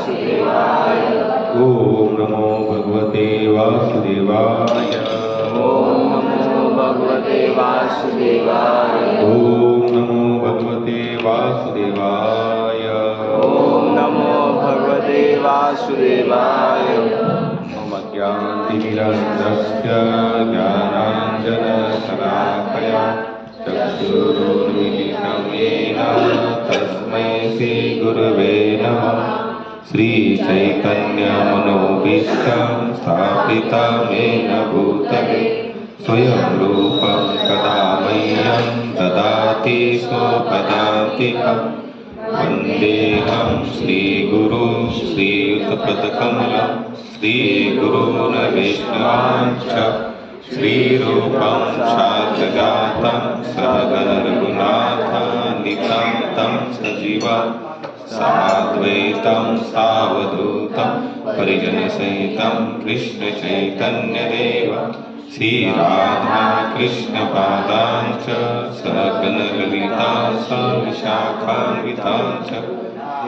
वासुदेवाय। ओम नमो भगवते वासुदेवाय। ओम नमो भगवते वासुदेवाय। ओम नमो भगवते वासुदेवाय। ओम नमो भगवते वासुदेवाय। ओम अज्ञानतिमिरन्धस्य ज्ञानाञ्जनशलाकया चक्षुरुन्मिलितं येन तस्मै श्रीगुरवे नमः। श्रीचैतन्यमनोभीष्टं स्थापितमेन भूतले स्वयं रूपं कदा मह्यं ददाति स्वपदान्तिकं। वन्देऽहं श्रीगुरुं श्रीयुतपदकमलं श्रीगुरून् वैष्णवांश्च श्रीरूपं साग्रजातं सहगणरघुनाथान्वितं तं सजीवं साद्वैतं सावधूतं परिजनसहितं कृष्णचैतन्यदेव श्रीराधा कृष्णपादांश्च सहगणललिता विशाखान्वितांश्च।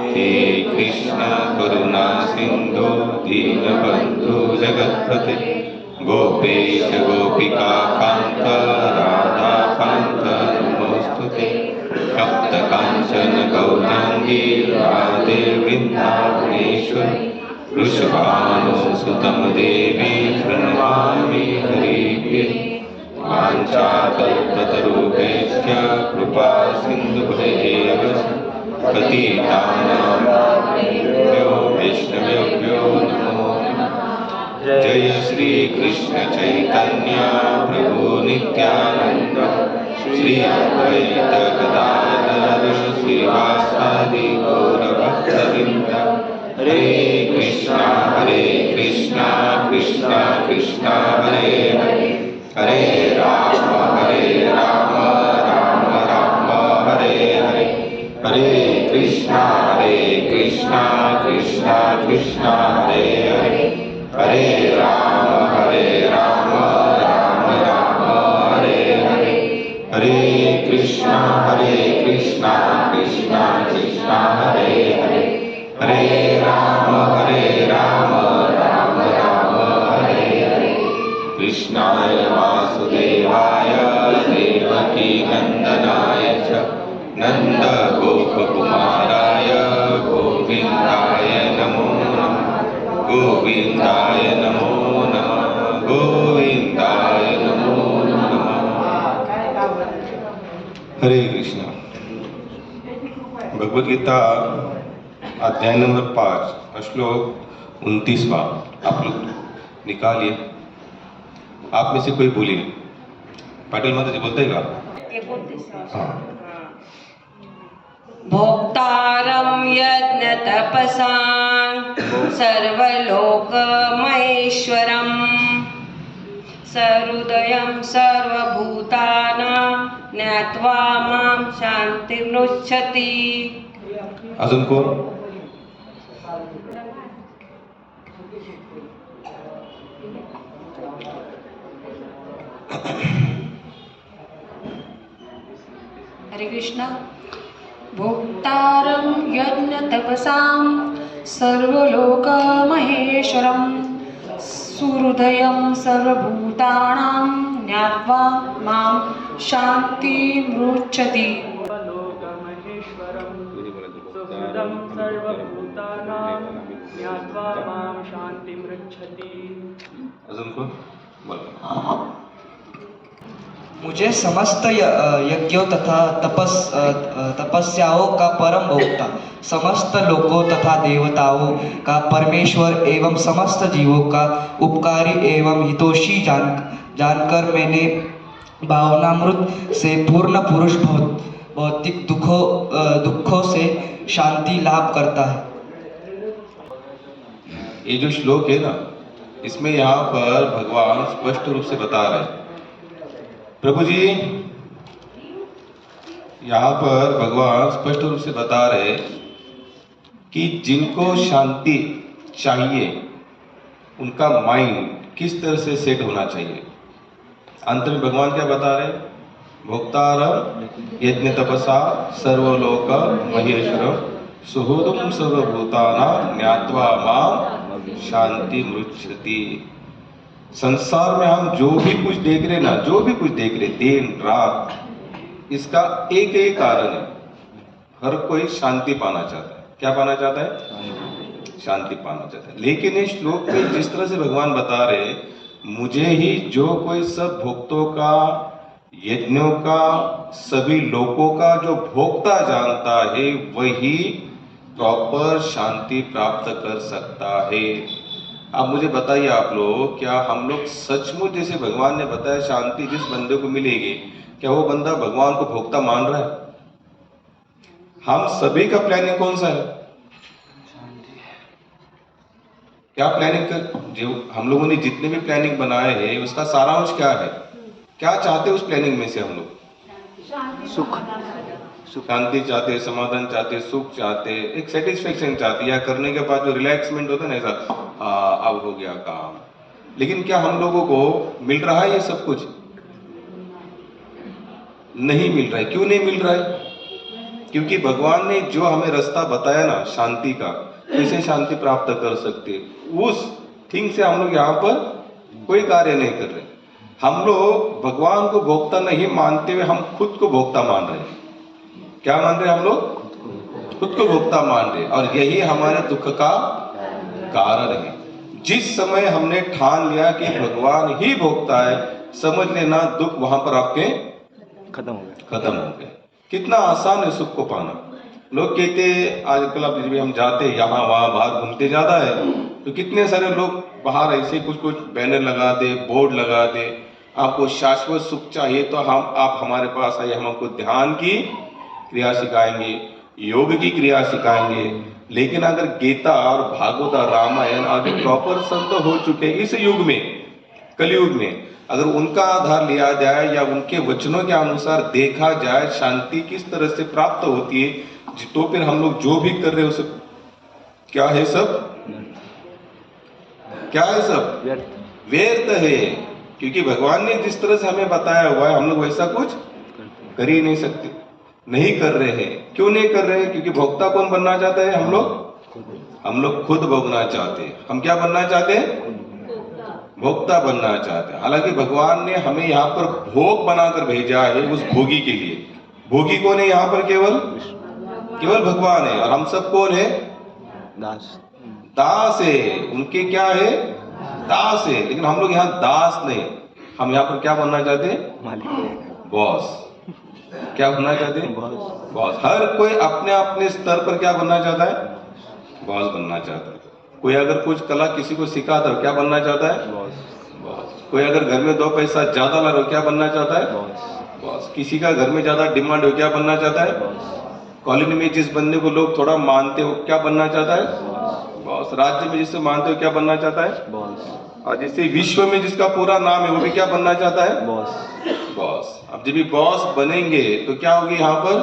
हे कृष्ण करुणा सिन्धो दीनबन्धु जगत्पते गोपेश गोपिका कान्त राधाकान्त नमोऽस्तुते। सप्तकाञ्चन गौराङ्गी राधे वृन्दावनेश्वरी वृषभानुसुतं देवी प्रणमामि हरिप्रिये। वाञ्छाकल्पतरुभ्यश्च कृपा सिन्धुभ्येव पतितानां वैष्णवेभ्यो नमो नमः। जय श्री कृष्ण चैतन्य प्रभु नित्यानंद श्री अद्वैत गदाधर श्रीवासादि गौरभक्तवृंद। हरे कृष्णा कृष्णा कृष्णा हरे हरे हरे राम राम राम हरे हरे हरे कृष्णा कृष्णा कृष्णा हरे हरे हरे राम राम राम हरे हरे हरे कृष्णा कृष्णा कृष्णा हरे हरे हरे राम राम हरे हरे। कृष्णाय वासुदेवाय देवकी नंदनाय च नन्दगोपकुमाराय गोविन्दाय नमो नमः। गोविन्दाय नमो नमः। गोविन्दाय नमो नमः। हरे कृष्णा। भगवद गीता अध्याय नंबर 5 श्लोक 29वां आप लोग निकालिए। आप में से कोई बोलिए। पाटिल माता जी बोलते का? हाँ। भोक्तारं यज्ञ तपसां सर्वलोकमहेश्वरं सहृदयं सर्वभूतानां ज्ञात्वा मां शान्तिमृच्छति। अजून कोण? हरे कृष्णा। भोक्तारं यज्ञ तपसां सर्वलोकमहेश्वरं सुहृदयं सर्वभूतानां ज्ञात्वा मां शान्तिमृच्छति। सुहृदं सर्वभूतानां ज्ञात्वा मां शान्तिमृच्छति। अजून कोण? बोला। मुझे समस्त यज्ञों तथा तपस्याओं का परम भोक्ता, समस्त लोकों तथा देवताओं का परमेश्वर एवं समस्त जीवों का उपकारी एवं हितोषी जानकर मैंने भावनामृत से पूर्ण पुरुष भौतिक दुखों से शांति लाभ करता है। ये जो श्लोक है ना, इसमें यहाँ पर भगवान स्पष्ट रूप से बता रहे हैं। प्रभु जी, यहाँ पर भगवान स्पष्ट रूप से बता रहे कि जिनको शांति चाहिए उनका माइंड किस तरह से सेट होना चाहिए। अंत में भगवान क्या बता रहे? भोक्तारं यज्ञ तपसा सर्वलोक महेश्वरम सुहृदं सर्वभूतानां ज्ञात्वा मां शांति मृच्छति। संसार में हम जो भी कुछ देख रहे ना, जो भी कुछ देख रहे दिन रात, इसका एक ही कारण है, हर कोई शांति पाना चाहता है। क्या पाना चाहता है? शांति पाना चाहता है। लेकिन इस श्लोक में जिस तरह से भगवान बता रहे, मुझे ही जो कोई सब भक्तों का, यज्ञों का, सभी लोगों का जो भोक्ता जानता है, वही प्रॉपर शांति प्राप्त कर सकता है। अब मुझे बताइए आप लोग, क्या हम लोग सचमुच जैसे भगवान ने बताया शांति जिस बंदे को मिलेगी, क्या वो बंदा भगवान को भोक्ता मान रहा है? हम सभी का प्लानिंग कौन सा है? क्या प्लानिंग कर, जो हम लोगों ने जितने भी प्लानिंग बनाए हैं उसका सारांश क्या है? क्या चाहते हैं उस प्लानिंग में से हम लोग? सुख, शांति चाहते, समाधान चाहते, सुख चाहते, एक सेटिस्फेक्शन चाहते, या करने के बाद जो रिलैक्समेंट होता है ना, ऐसा अब हो गया काम। लेकिन क्या हम लोगों को मिल रहा है ये सब कुछ? नहीं मिल रहा है। क्यों नहीं मिल रहा है? क्योंकि भगवान ने जो हमें रास्ता बताया ना शांति का, कैसे शांति प्राप्त कर सकते, उस थिंग से हम लोग यहाँ पर कोई कार्य नहीं कर रहे। हम लोग भगवान को भोक्ता नहीं मानते हुए हम खुद को भोक्ता मान रहे हैं। क्या मान रहे हैं हम लोग? खुद को भोक्ता मान रहे, और यही हमारे दुख का कारण है। जिस समय हमने ठान लिया कि भगवान ही भोक्ता है, समझ लेना दुख वहां पर आपके खत्म हो गए। कितना आसान है सुख को पाना। लोग कहते आजकल अब जब हम जाते यहाँ वहाँ बाहर घूमते ज्यादा है, तो कितने सारे लोग बाहर ऐसे कुछ कुछ बैनर लगा दे, बोर्ड लगा दे, आपको शाश्वत सुख चाहिए तो आप हमारे पास आइए, हम आपको ध्यान की क्रिया सिखाएंगे, योग की क्रिया सिखाएंगे। लेकिन अगर गीता और भागवत और रामायण आदि प्रॉपर संत हो चुके इस युग में, कलयुग में, अगर उनका आधार लिया जाए या उनके वचनों के अनुसार देखा जाए शांति किस तरह से प्राप्त होती है, तो फिर हम लोग जो भी कर रहे हैं उसे क्या है, सब क्या है, सब व्यर्थ है। क्योंकि भगवान ने जिस तरह से हमें बताया हुआ है, हम लोग वैसा कुछ कर ही नहीं सकते, नहीं कर रहे हैं। क्यों नहीं कर रहे हैं? क्योंकि भोक्ता कौन बनना चाहता है? हम लोग खुद भोगना चाहते हैं। हम क्या बनना चाहते हैं? भोक्ता बनना चाहते हैं। हालांकि भगवान ने हमें यहाँ पर भोग बनाकर भेजा है उस भोगी के लिए। भोगी कौन है यहाँ पर? केवल भगवान है। और हम सब कौन है? दास है। उनके क्या है? दास है। लेकिन हम लोग यहाँ दास नहीं, हम यहाँ पर क्या बनना चाहते हैं? मालिक, बॉस। क्या बनना चाहते हैं? बॉस। हर कोई अपने अपने स्तर पर क्या बनना चाहता है? बॉस बनना चाहता है। कोई अगर कुछ कला किसी को सिखाता है, क्या बनना चाहता है? बॉस। कोई अगर घर में 2 पैसा ज्यादा ला रहे हो, क्या बनना चाहता है? बॉस। किसी का घर में ज्यादा डिमांड हो, क्या बनना चाहता है? कॉलोनी में जिस बंदे को लोग थोड़ा मानते हो, क्या बनना चाहता है? बॉस। राज्य में जिससे मानते हो, क्या बनना चाहता है? और जिससे विश्व में जिसका पूरा नाम है, वो भी क्या बनना चाहता है? बॉस। अब जब भी बॉस बनेंगे तो क्या होगी? यहाँ पर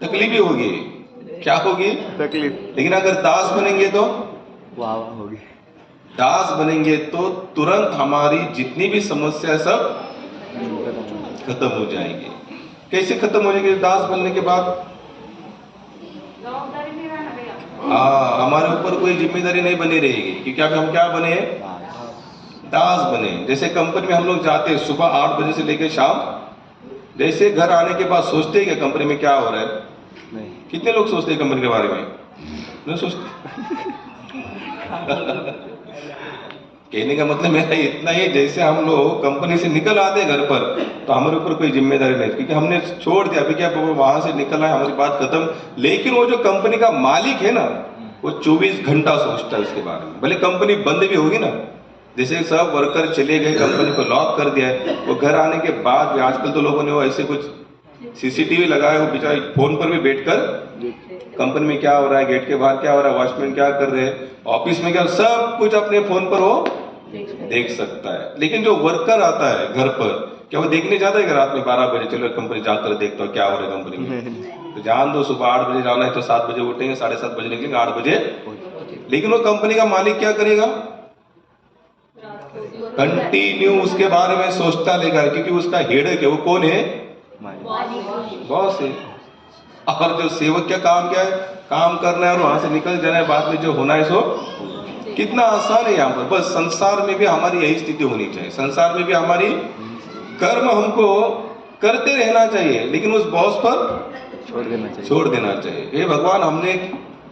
तकलीफ होगी। क्या होगी? तकलीफ। लेकिन अगर दास बनेंगे तो वाह होगी। दास बनेंगे तो तुरंत हमारी जितनी भी समस्या सब खत्म हो जाएगी। कैसे खत्म हो जाएगी? दास बनने के बाद हमारे ऊपर कोई जिम्मेदारी नहीं बनी रहेगी, क्योंकि अभी हम क्या बने हैं? दास बने। जैसे कंपनी में हम लोग जाते हैं सुबह 8 बजे से लेकर शाम, जैसे घर आने के बाद सोचते हैं कि कंपनी में क्या हो रहा है? नहीं। कितने लोग सोचते हैं कंपनी के बारे में? नहीं सोचते। कहने का मतलब मेरा इतना ही, जैसे हम लोग कंपनी से निकल आते हैं घर पर तो हमारे ऊपर कोई जिम्मेदारी नहीं, क्योंकि हमने छोड़ दिया। अभी क्या वहां से निकल आए, हमारी बात खत्म। लेकिन वो जो कंपनी का मालिक है ना, वो 24 घंटा सोचता है उसके बारे में। भले कंपनी बंद भी होगी ना, जैसे सब वर्कर चले गए, कंपनी को लॉक कर दिया है, वो घर आने के बाद भी आजकल तो लोगों ने वो ऐसे कुछ सीसीटीवी लगाया, वो बेचारे फोन पर भी बैठकर कंपनी में क्या हो रहा है, गेट के बाहर क्या हो रहा है, वॉचमैन क्या कर रहे हैं, ऑफिस में क्या, सब कुछ अपने फोन पर वो देख सकता है। लेकिन जो वर्कर आता है घर पर, क्या वो देखने जाता है कि रात में 12 बजे चलो कंपनी जाकर देखता हो क्या हो रहा है कंपनी में? तो जान दो, सुबह 8 बजे जाना है तो 7 बजे उठेंगे, 7:30 बजे निकलेंगे, 8 बजे। लेकिन वो कंपनी का मालिक क्या करेगा? कंटिन्यू उसके बारे में सोचता रहेगा, क्योंकि उसका हेड है। वो कौन है? बॉस है। और जो सेवक का काम क्या है, काम करना है और वहां से निकल जाना है, बाद में जो होना है सो कितना आसान है यहाँ पर। बस संसार में भी हमारी यही स्थिति होनी चाहिए, संसार में भी हमारी कर्म हमको करते रहना चाहिए, लेकिन उस बॉस पर छोड़ देना चाहिए। हे भगवान, हमने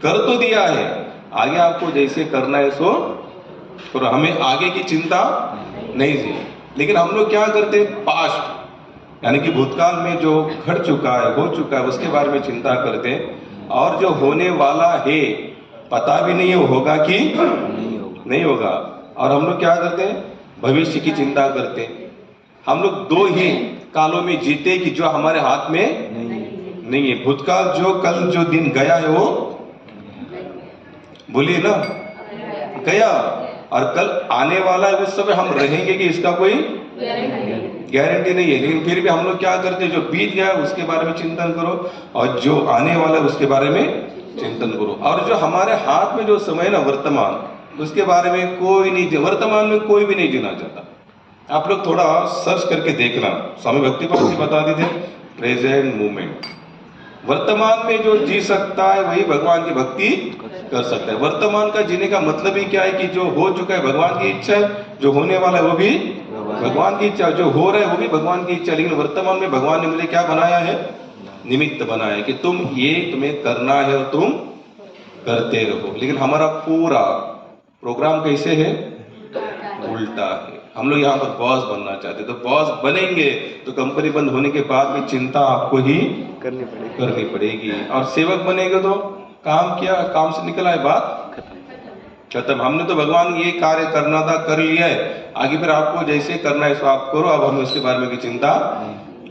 कर तो दिया है, आगे आपको जैसे करना है सो, और हमें आगे की चिंता नहीं थी। लेकिन हम लोग क्या करते, पास्ट यानी कि भूतकाल में जो घट चुका है, हो चुका है, उसके बारे में चिंता करते हैं, और जो होने वाला है पता भी नहीं है होगा कि नहीं होगा। और हम लोग क्या करते हैं, भविष्य की चिंता करते हैं। हम लोग दो ही कालों में जीते कि जो हमारे हाथ में नहीं है। भूतकाल जो कल जो दिन गया है वो बोलिए ना गया, और कल आने वाला है उस समय हम रहेंगे कि इसका कोई गारंटी नहीं है। लेकिन फिर भी हम लोग क्या करते हैं, जो बीत गया उसके बारे में चिंतन करो, और जो आने वाला है उसके बारे में चिंतन करो। और जो हमारे हाथ में जो समय है ना वर्तमान, उसके बारे में कोई नहीं, वर्तमान में कोई भी नहीं जीना चाहता। आप लोग थोड़ा सर्च करके देखना, स्वामी भक्तिपाद जी बताते थे प्रेजेंट मोमेंट। वर्तमान में जो जी सकता है वही भगवान की भक्ति कर सकता है। वर्तमान का जीने का मतलब ही क्या है कि जो हो चुका है भगवान की इच्छा है, जो होने वाला है वो भी भगवान की इच्छा, जो हो रहा है वो भी भगवान की इच्छा। लेकिन वर्तमान में भगवान ने मुझे क्या बनाया है, निमित्त बनाया है कि तुम ये तुम्हें करना है और तुम करते रहो। लेकिन हमारा पूरा प्रोग्राम कैसे है, उल्टा है। हम लोग यहाँ पर बॉस बनना चाहते, तो बॉस बनेंगे तो कंपनी बंद होने के बाद में चिंता आपको ही करनी पड़ेगी। और सेवक बनेंगे तो काम किया, काम से निकला है, बात खत्म। हमने तो भगवान ये कार्य करना था, कर लिया है, आगे फिर आपको जैसे करना है सो आप करो, अब हमें उसके बारे में की चिंता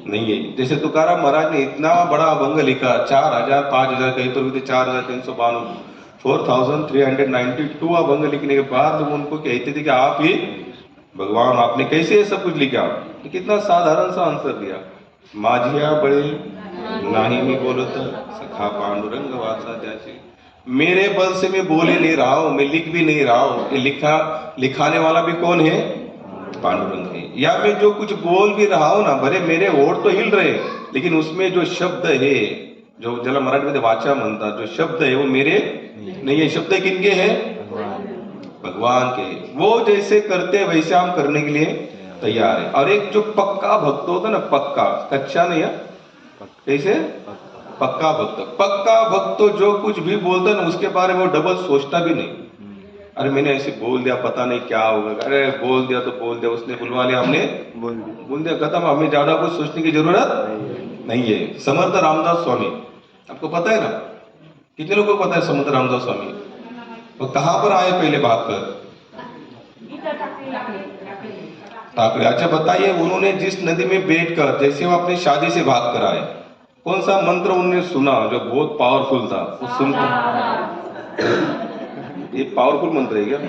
नहीं है। जैसे तुकाराम महाराज ने इतना बड़ा अभंग लिखा, 4000 5000 कहीं पर भी 4392 4392 अभंग लिखने के बाद लोग उनको कहते थे कि आप ही भगवान, आपने कैसे ये सब कुछ लिखा। तो कितना साधारण सा आंसर दिया, माझिया बड़े नाही मी बोलत सखा पांडुरंग वाचा त्याचे। मेरे बल से मैं बोले नहीं रहा हूं, मैं लिख भी नहीं रहा हूं, ये लिखाने वाला भी कौन है, पांडुरंग है। या मैं जो कुछ बोल भी रहा हूं ना, भले मेरे होठ तो हिल रहे, लेकिन उसमें जो शब्द है, जो ज्याला मराठी में वाचा म्हणता, जो शब्द है वो मेरे नहीं है। शब्द किनके हैं, भगवान के। वो जैसे करते हैं वैसे हम करने के लिए तैयार है। और एक जो पक्का भक्त होता है ना, पक्का, कच्चा नहीं है, कैसे पक्का भक्त। पक्का भक्त तो जो कुछ भी बोलता है ना उसके बारे में वो डबल सोचता भी नहीं। अरे मैंने ऐसे बोल दिया, पता नहीं क्या होगा, अरे बोल दिया तो बोल दिया, उसने बुलवा लिया, हमने बोल दिया, खत्म। हमें ज्यादा कुछ सोचने की जरूरत नहीं है। समर्थ रामदास स्वामी, आपको पता है ना, कितने लोगों को पता है समर्थ रामदास स्वामी? वो कहां पर आए पहले भागकर? टाकरे। अच्छा बताइए, उन्होंने जिस नदी में बैठकर जैसे वो अपनी शादी से भाग कर आए, कौन सा मंत्र उन्होंने सुना जो बहुत पावरफुल था? वो सुनकर, ये पावरफुल मंत्र है क्या?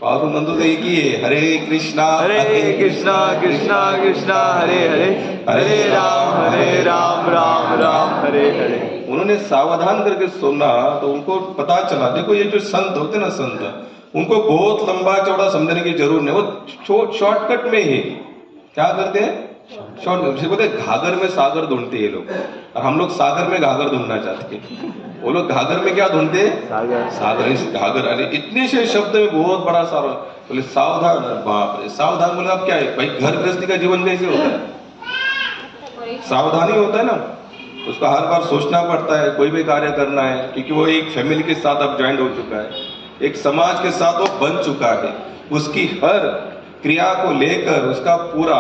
पावरफुल मंत्र तो एक ही है, हरे कृष्णा कृष्णा कृष्णा कृष्णा हरे हरे, हरे राम राम राम हरे हरे। उन्होंने सावधान करके सुना तो उनको पता चला। देखो ये जो संत होते ना, संत, उनको बहुत लंबा चौड़ा समझने की जरूरत नहीं, वो शॉर्टकट में ही क्या करते हैं, शॉर्टकट से बोलते घाघर में सागर ढूंढते ये लोग, और हम लोग सागर में घाघर ढूंढना चाहते हैं। वो लोग घाघर में क्या ढूंढते हैं, सागर। इस घाघर, अरे इतने से शब्द में बहुत बड़ा सारा बोले सावधान। बाप रे, सावधान बोले अब क्या है भाई, घर गृहस्थी का जीवन कैसे होता है, सावधानी होता है ना, उसका हर बार सोचना पड़ता है कोई भी कार्य करना है, क्योंकि वो एक फैमिली के साथ अब ज्वाइंट हो चुका है, एक समाज के साथ वो बन चुका है। उसकी हर क्रिया को लेकर उसका पूरा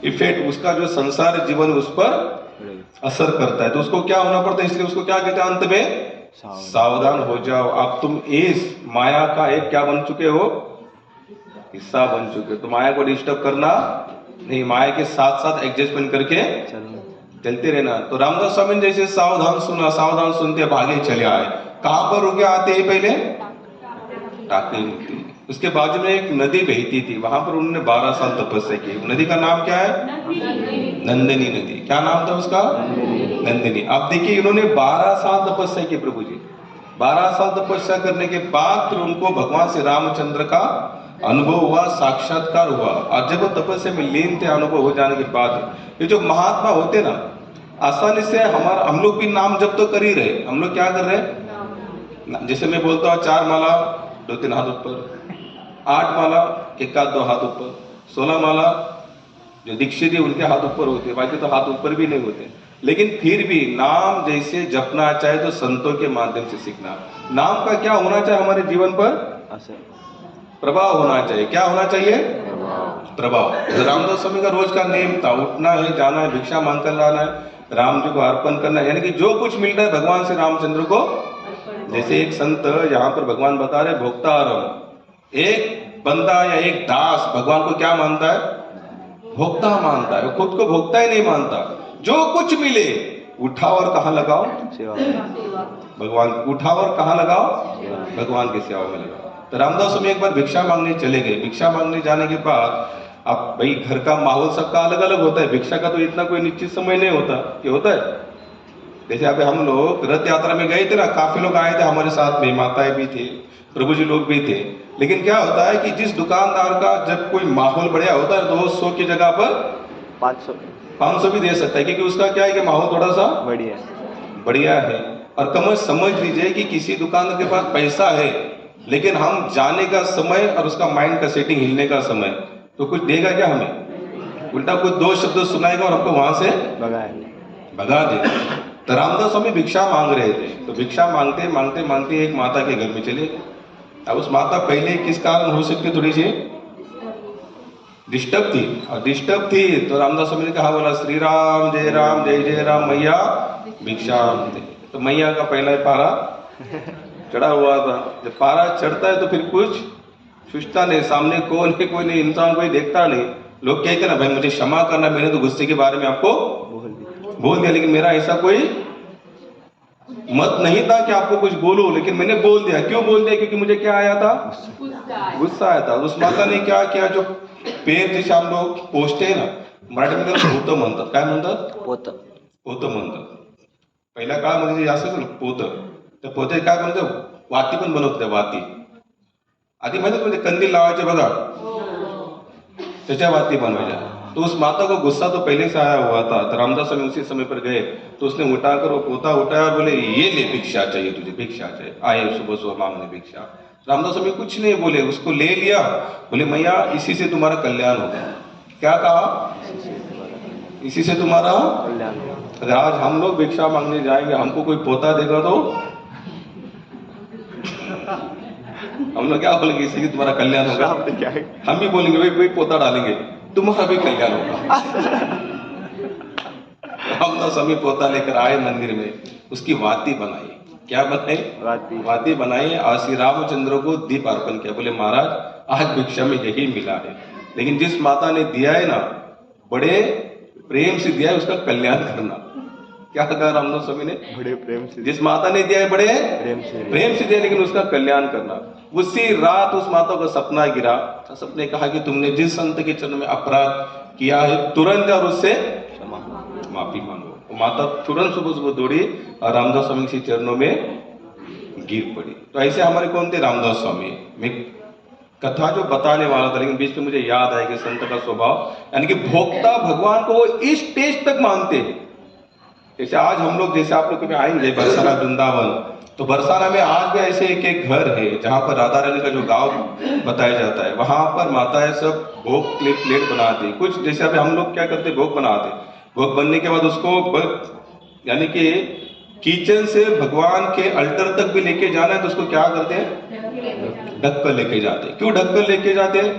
इफेक्ट, उसका जो संसार जीवन उस पर असर करता है। तो उसको क्या होना पड़ता है, इसलिए उसको क्या कहते हैं अंत में, सावधान हो जाओ। अब तुम इस माया का एक क्या बन चुके हो, हिस्सा बन चुके हो। तो माया को डिस्टर्ब करना नहीं, माया के साथ साथ एडजस्टमेंट करके चलते रहना। तो रामदास स्वामी ने जैसे सावधान सुना, सावधान सुनते भागे चले आए। कहां पर रुके आते ही पहले, टाकरी मुक्ति। उसके बाजू में एक नदी बहती थी, वहां पर उन्होंने 12 साल तपस्या की। नदी का नाम क्या है, नंदिनी नदी। क्या नाम था उसका, नंदिनी। अब देखिए इन्होंने 12 साल तपस्या की प्रभु जी। 12 साल तपस्या करने के बाद फिर उनको भगवान श्री रामचंद्र का अनुभव हुआ, साक्षात्कार हुआ। और जब वो तपस्या में लीन थे, अनुभव हो जाने के बाद, ये जो महात्मा होते ना, आसानी से हमारा हम लोग भी नाम जप तो कर ही रहे, हम लोग क्या कर रहे हैं, जैसे मैं बोलता हूँ 4 माला 2-3 हाथ ऊपर, 8 माला 1-2 हाथ ऊपर, 16 माला जो दीक्षित है उनके हाथ ऊपर होते, बाकी तो हाथ ऊपर भी नहीं होते। लेकिन फिर भी नाम जैसे जपना चाहे तो संतों के माध्यम से सीखना। नाम का क्या होना चाहिए हमारे जीवन पर, प्रभाव होना चाहिए। क्या होना चाहिए, प्रभाव। तो रामदास स्वामी का रोज का नेम था, उठना है, जाना है, भिक्षा मांग कर लाना है, राम जी को अर्पण करना है, यानी कि जो कुछ मिल रहा है भगवान श्री रामचंद्र को। जैसे एक संत यहाँ पर भगवान बता रहे भोक्तारम, एक बंदा या एक दास भगवान को क्या मानता है, भोक्ता मानता है, खुद को भोक्ता ही नहीं मानता। जो कुछ मिले उठाओ और कहाँ लगाओ, भगवान, उठाओ और कहाँ लगाओ, भगवान की सेवा में लगाओ। तो रामदास स्वामी एक बार भिक्षा मांगने चले गए। भिक्षा मांगने जाने के बाद अब भाई घर का माहौल सबका अलग अलग होता है, भिक्षा का तो इतना कोई निश्चित समय नहीं होता कि होता है। जैसे अभी हम लोग रथ यात्रा में गए थे ना, काफी लोग आए थे हमारे साथ में, माताएं भी थे, प्रभु जी लोग भी थे। लेकिन क्या होता है कि जिस दुकानदार का जब कोई माहौल बढ़िया होता है तो 100 की जगह पर 500 भी दे सकता है, क्योंकि उसका क्या है कि माहौल थोड़ा सा बढ़िया है। और कम समझ लीजिए कि किसी दुकानदार के पास पैसा है लेकिन हम जाने का समय और उसका माइंड का सेटिंग हिलने का समय, तो कुछ देगा क्या हमें, उल्टा कुछ 2 शब्द सुनाएगा और हमको वहां से भगा देगा। तो रामदास स्वामी भिक्षा मांग रहे थे, तो भिक्षा मांगते मांगते मांगते एक माता के घर में चले गए। अब उस माता पहले किस कारण हो सकती, थोड़ी सी डिस्टर्ब थी, और डिस्टर्ब थी तो रामदास स्वामी ने कहा, बोला श्री राम जय जय राम मैया भिक्षा दे। तो मैया का पहला पारा चढ़ा हुआ था। जब पारा चढ़ता है तो फिर कुछ सोचता नहीं, सामने कौन है कोई नहीं, इंसान कोई देखता नहीं। लोग कहते ना भाई मुझे क्षमा करना, मैंने तो गुस्से के बारे में आपको बोल दिया, लेकिन मेरा ऐसा कोई मत नहीं था कि आपको कुछ बोलो, लेकिन मैंने बोल दिया। क्यों बोल दिया, क्योंकि मुझे क्या आया था, गुस्सा आया था। उस माता ने क्या किया, जो पेड़ जैसे हम लोग पोचते हैं ना, मराठी मध्ये पोतं म्हणतात, काय म्हणतात, पोतं म्हणतात। पहिल्या काळामध्ये जे असायचं ना पोतं, त्या पोते काय बनवतात, वाती पण बनवतात, त्या वाती आधी माहिती म्हणजे कंदील लावायचे बघा, त्याच्या वाती बनवायच्या। तो उस माता को गुस्सा तो पहले से आया हुआ था। तो रामदास स्वामी उसी समय पर गए तो उसने उठाकर वो पोता उठाया, बोले ये ले भिक्षा चाहिए तुझे, भिक्षा चाहिए। आए सुबह सुबह मांगने भिक्षा। रामदास स्वामी कुछ नहीं बोले, उसको ले लिया, बोले मैया इसी से तुम्हारा कल्याण होगा। क्या कहा, इसी से तुम्हारा कल्याण होगा। अगर आज हम लोग भिक्षा मांगने जाएंगे, हमको कोई पोता देगा तो हम लोग क्या बोलेंगे, इसी से तुम्हारा कल्याण होगा। हम भी बोलेंगे भाई कोई पोता डालेंगे, तुम्हारा भी कल्याण होगा। रामदास स्वामी पोता लेकर आए मंदिर में, उसकी वाती बनाई। क्या बनाई, वाती बनाई, और श्री रामचंद्र को दीप अर्पण किया। बोले महाराज आज भिक्षा में यही मिला है, लेकिन जिस माता ने दिया है ना, बड़े प्रेम से दिया है, उसका कल्याण करना। क्या कहा रामदास स्वामी ने, बड़े प्रेम से, जिस माता ने दिया है बड़े प्रेम से दिया, लेकिन उसका कल्याण करना। उसी रात उस माता को सपना गिरा, सपने कहा कि तुमने जिस संत के चरण में अपराध किया है तुरंत और उससे माफी मांगो। तो माता तुरंत सुबह सुबह दौड़ी और रामदास स्वामी के चरणों में गिर पड़ी। तो ऐसे हमारे कौन थे, रामदास स्वामी। मैं कथा जो बताने वाला था, लेकिन बीच में मुझे याद आया कि संत का स्वभाव, यानी कि भोक्ता भगवान को वो इस स्टेज तक मानते हैं। जैसे आज हम लोग, जैसे आप लोग कभी आएंगे बरसाना वृंदावन, तो बरसाना में आज भी ऐसे एक एक घर है जहाँ पर राधा रानी का जो गांव बताया जाता है, वहां पर माताएं सब भोग के प्लेट बनाती। कुछ जैसे अभी हम लोग क्या करते, भोग बनाते, भोग बनने के बाद उसको यानी कि किचन से भगवान के अल्टर तक भी लेके जाना है, तो उसको क्या करते हैं, ढक कर लेके जाते। क्यों ढक कर लेके जाते हैं,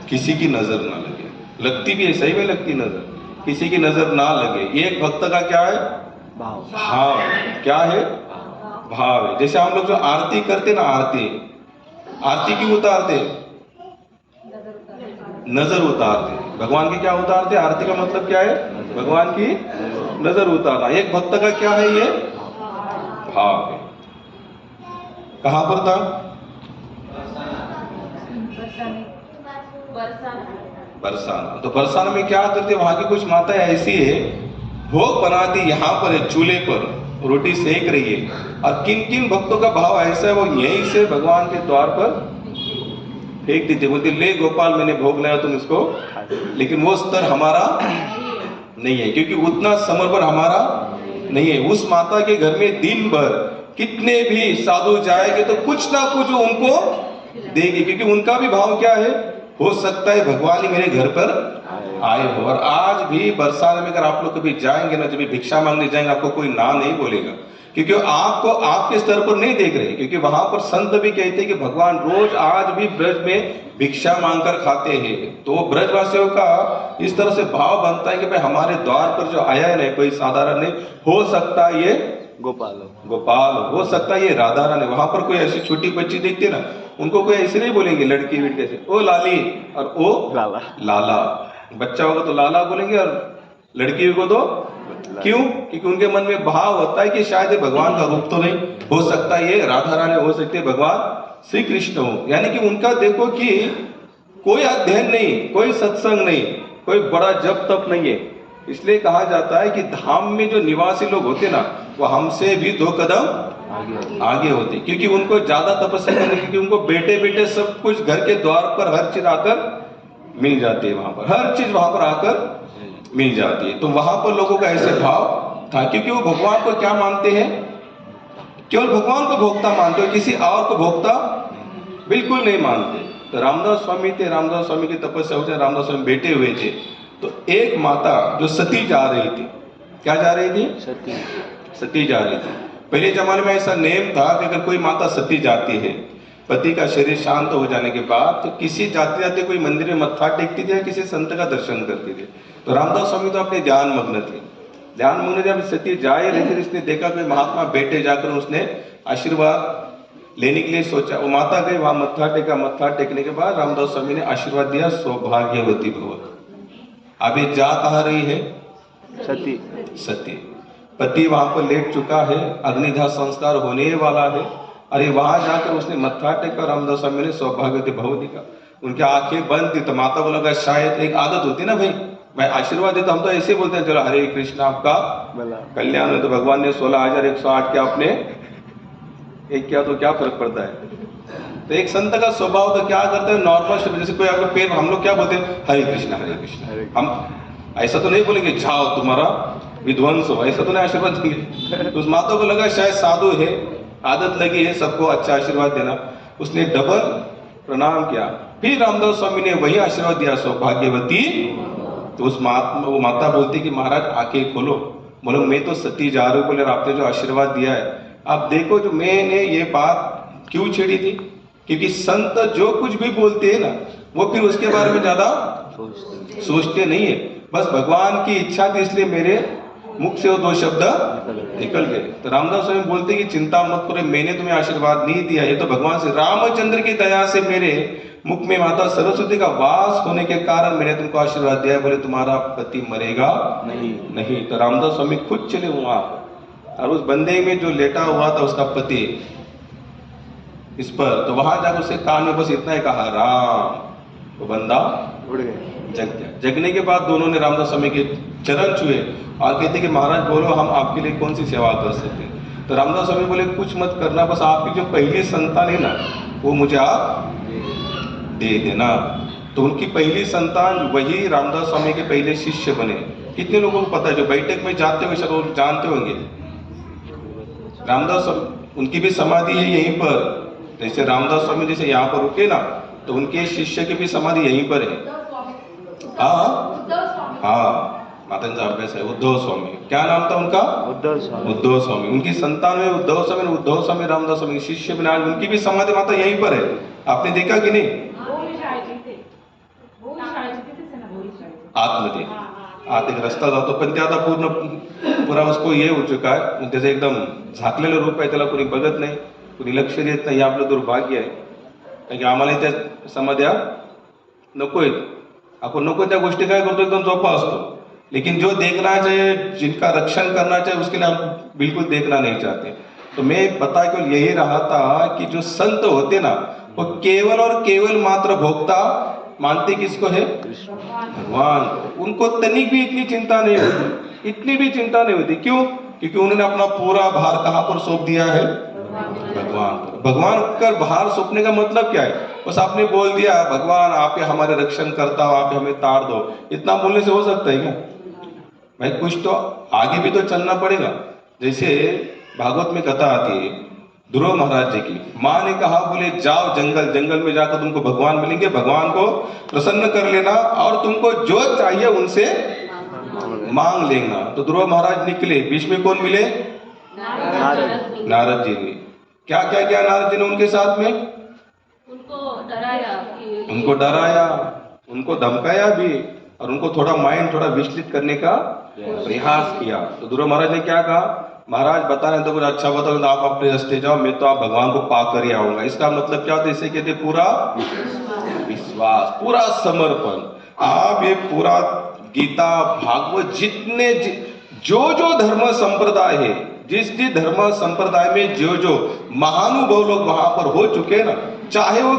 किसी की नजर ना लगे। लगती भी है, सही में लगती नजर, किसी की नजर ना लगे। एक भक्त का क्या है, भाव। क्या है, भाव है। जैसे हम लोग जो आरती करते ना, आरती क्यों उतारते, नजर उतारते। भगवान की क्या उतारते, आरती का मतलब क्या है, भगवान की नजर उतारना। एक भक्त का क्या है, ये भाव है। कहां पर था, बरसाना। तो बरसाना में क्या करते, वहां की कुछ माताएं ऐसी है, भोग बनाती, यहाँ पर है चूल्हे पर रोटी सेक रही है, और किन किन भक्तों का भाव ऐसा है, वो यहीं से भगवान के द्वार पर फेंक देते, बोलते ले गोपाल मैंने भोग लाया तुम इसको, लेकिन वो स्तर हमारा नहीं है, क्योंकि उतना समर्पण हमारा नहीं है। उस माता के घर में दिन भर कितने भी साधु जाएंगे तो कुछ ना कुछ उनको देगी, क्योंकि उनका भी भाव क्या है, हो सकता है भगवान ही मेरे घर पर आए हो। और आज भी बरसाने में अगर आप लोग कभी जाएंगे ना, जब भी भिक्षा मांगने जाएंगे, आपको कोई ना नहीं बोलेगा, क्योंकि आपको आपके स्तर पर नहीं देख रहे, क्योंकि वहां पर संत भी कहते हैं कि भगवान रोज आज भी ब्रज में भिक्षा मांगकर खाते हैं। तो ब्रजवासियों का इस तरह से भाव बनता है कि भाई हमारे द्वार पर जो आया है ना, कोई साधारण नहीं हो सकता, ये गोपाल हो सकता है, ये राधा रानी। वहां पर कोई ऐसी छोटी बच्ची देखती है ना, उनको कोई ऐसे नहीं बोलेंगे लड़की विड़के से, ओ लाली और ओ लाला। बच्चा होगा तो लाला बोलेंगे और लड़की को तो क्यों, क्योंकि उनके मन में भाव होता है कि शायद ये भगवान का रूप तो नहीं हो सकता, ये राधा रानी हो सकती है, भगवान श्री कृष्ण हो। यानी कि उनका देखो कि कोई अध्ययन नहीं, कोई सत्संग नहीं, कोई बड़ा जप तप नहीं है। इसलिए कहा जाता है कि धाम में जो निवासी लोग होते ना, वो हमसे भी 2 कदम आगे होते, क्योंकि उनको ज्यादा तपस्या करने, क्योंकि उनको बेटे बेटे सब कुछ घर के द्वार पर हर चीज आकर मिल जाती है, वहां पर हर चीज वहां पर आकर मिल जाती है। तो वहां पर लोगों का ऐसे भाव था, क्योंकि वो भगवान को क्या मानते हैं, केवल भगवान को भोक्ता मानते हो, किसी और को भोक्ता बिल्कुल नहीं मानते। तो रामदास स्वामी थे, रामदास स्वामी की तपस्या होती है, रामदास स्वामी बैठे हुए थे, तो एक माता जो सती जा रही थी, क्या जा रही थी, सती जा रही थी। पहले जमाने में ऐसा नेम था कि अगर कोई माता सती जाती है, पति का शरीर शांत हो जाने के बाद, तो किसी जाते जाते कोई मंदिर में मत्था टेकती थी या किसी संत का दर्शन करती थी। तो रामदास स्वामी तो अपने ध्यान मग्न थे, ध्यान मग्न जब सती जा रही थी, इसने देखा कि महात्मा बेटे जाकर उसने आशीर्वाद लेने के लिए सोचा। वो माता गई, वहां मत्था टेका, मत्था टेकने के बाद रामदास स्वामी ने आशीर्वाद दिया, सौभाग्यवती भव। अब ये जा कहाँ रही है, सती। पति वहां पर लेट चुका है, अग्निदाह संस्कार होने वाला है। अरे वहां जाकर उसने मत्था टेका, रामदास स्वामी ने सौभाग्यवती भव दिखा। उनकी आंखें बंद थी, तो माता को लगा शायद, एक आदत होती ना भाई, मैं आशीर्वाद देता, हम तो ऐसे बोलते हैं, चलो हरे कृष्ण आपका कल्याण है। तो भगवान ने 16,108 क्या आपने एक किया तो क्या फर्क पड़ता है। तो एक संत का स्वभाव तो क्या करते हैं, नॉर्मल शब्द, जैसे कोई आपका पैर, हम लोग क्या बोलते हैं, हरे कृष्ण। हम ऐसा तो नहीं बोलेंगे जाओ तुम्हारा विध्वंस हो, ऐसा तो नहीं आशीर्वाद देंगे। तो उस माता को लगा शायद साधु है, आदत लगी है सबको अच्छा आशीर्वाद देना, उसने डबल प्रणाम किया। फिर रामदास स्वामी ने वही आशीर्वाद दिया, सौभाग्यवती। तो उस वो माता बोलती कि महाराज आंखें खोलो। बोलो मैं तो सती जा रही हूँ, बोले आपने जो आशीर्वाद दिया है, आप देखो जो मैंने ये बात क्यों छेड़ी थी, क्योंकि संत जो कुछ भी बोलते हैं ना, वो फिर उसके बारे में ज्यादा सोचते नहीं है। बस भगवान की इच्छा थी, इसलिए मेरे मुख से वो 2 शब्द निकल गए। तो रामदास स्वामी बोलते कि चिंता मत करो, मैंने तुम्हें आशीर्वाद नहीं दिया, ये तो भगवान से रामचंद्र की दया से मेरे मुख में माता सरस्वती का वास होने के कारण मैंने तुमको आशीर्वाद दिया है। बोले तुम्हारा पति मरेगा नहीं। तो रामदास स्वामी खुद चले वहां, और उस बंदे में जो लेटा हुआ था उसका पति इस पर, तो वहां जाकर उसके कान में बस इतना ही कहा राम, वो बंदा उड़ गया, जग गया। जगने के बाद दोनों ने रामदास स्वामी के चरण छुए और कहते कि महाराज बोलो हम आपके लिए कौन सी सेवा कर सकते हैं। तो रामदास स्वामी बोले कुछ मत करना, बस आपकी जो पहली संतान है ना, वो मुझे आप दे देना। तो उनकी पहली संतान वही रामदास स्वामी के पहले शिष्य बने। कितने लोगों को पता है, जो बैठक में जाते हुए सर वो जानते होंगे, रामदास उनकी भी समाधि है यहीं पर। जैसे रामदास स्वामी जैसे यहाँ पर रुके ना, तो उनके शिष्य की भी समाधि यहीं पर है। हाँ माता जी अभ्यास है। उद्धव स्वामी, क्या नाम था उनका, उद्धव स्वामी। उनकी संतान में उद्धव स्वामी रामदास स्वामी शिष्य बने, उनकी भी समाधि माता यहीं पर है। आपने देखा कि नहीं, आतमध्ये आत एक रस्ता जातो, पण ते आता पुरा उसको ये हो चुका है, त्याचं एकदम झाकलेलं रूप आहे, त्याला कोणी बघत नाही, कोणी लक्ष देत नाही, हे आपलं दुर्भाग्य आहे। कारण की आम्हाला त्या समाध्या नकोय, आपण नको त्या गोष्टी काय करतो, एकदम झोपा असतो। लेकिन जो देखना चाहिए, जिनका रक्षण करना चाहिए, उसके लिए हम बिल्कुल देखना नहीं चाहते। तो मैं बता केवल यही रहा था कि जो संत होते ना, वो केवल और केवल मात्र भोक्ता मानते किसको है, भगवान को। उनको तनिक भी इतनी चिंता नहीं होती, इतनी भी चिंता नहीं होती। क्यों, क्योंकि उन्होंने अपना पूरा भार कहाँ पर सौंप दिया है, भगवान पर। भगवान कर भार सौंपने का मतलब क्या है, बस आपने बोल दिया भगवान आप हमारे रक्षण करता हो, आप हमें तार दो, इतना बोलने से हो सकता है क्या? भाई कुछ तो आगे भी तो चलना पड़ेगा। जैसे भागवत में कथा आती है ध्रुव महाराज जी की, माँ ने कहा बोले जाओ जंगल, जंगल में जाकर तुमको भगवान मिलेंगे, भगवान को प्रसन्न कर लेना और तुमको जो चाहिए उनसे मांग लेना। तो ध्रुव महाराज निकले, बीच में कौन मिले? नारद जी ने। क्या क्या किया नारद जी ने उनके साथ में? उनको डराया, उनको धमकाया भी और उनको थोड़ा माइंड थोड़ा विचलित करने का प्रयास किया। तो ध्रुव महाराज ने क्या कहा, महाराज बता रहे तो कुछ अच्छा बताओ, तो आप अपने रास्ते जाओ, मैं तो आप भगवान को पा कर ही आऊंगा। इसका मतलब क्या होता है? इसे कहते पूरा विश्वास, पूरा समर्पण। आप ये पूरा गीता भागवत जितने जो धर्म संप्रदाय है, जिस धर्म संप्रदाय में जो महानुभाव लोग वहां पर हो चुके हैं ना, चाहे वो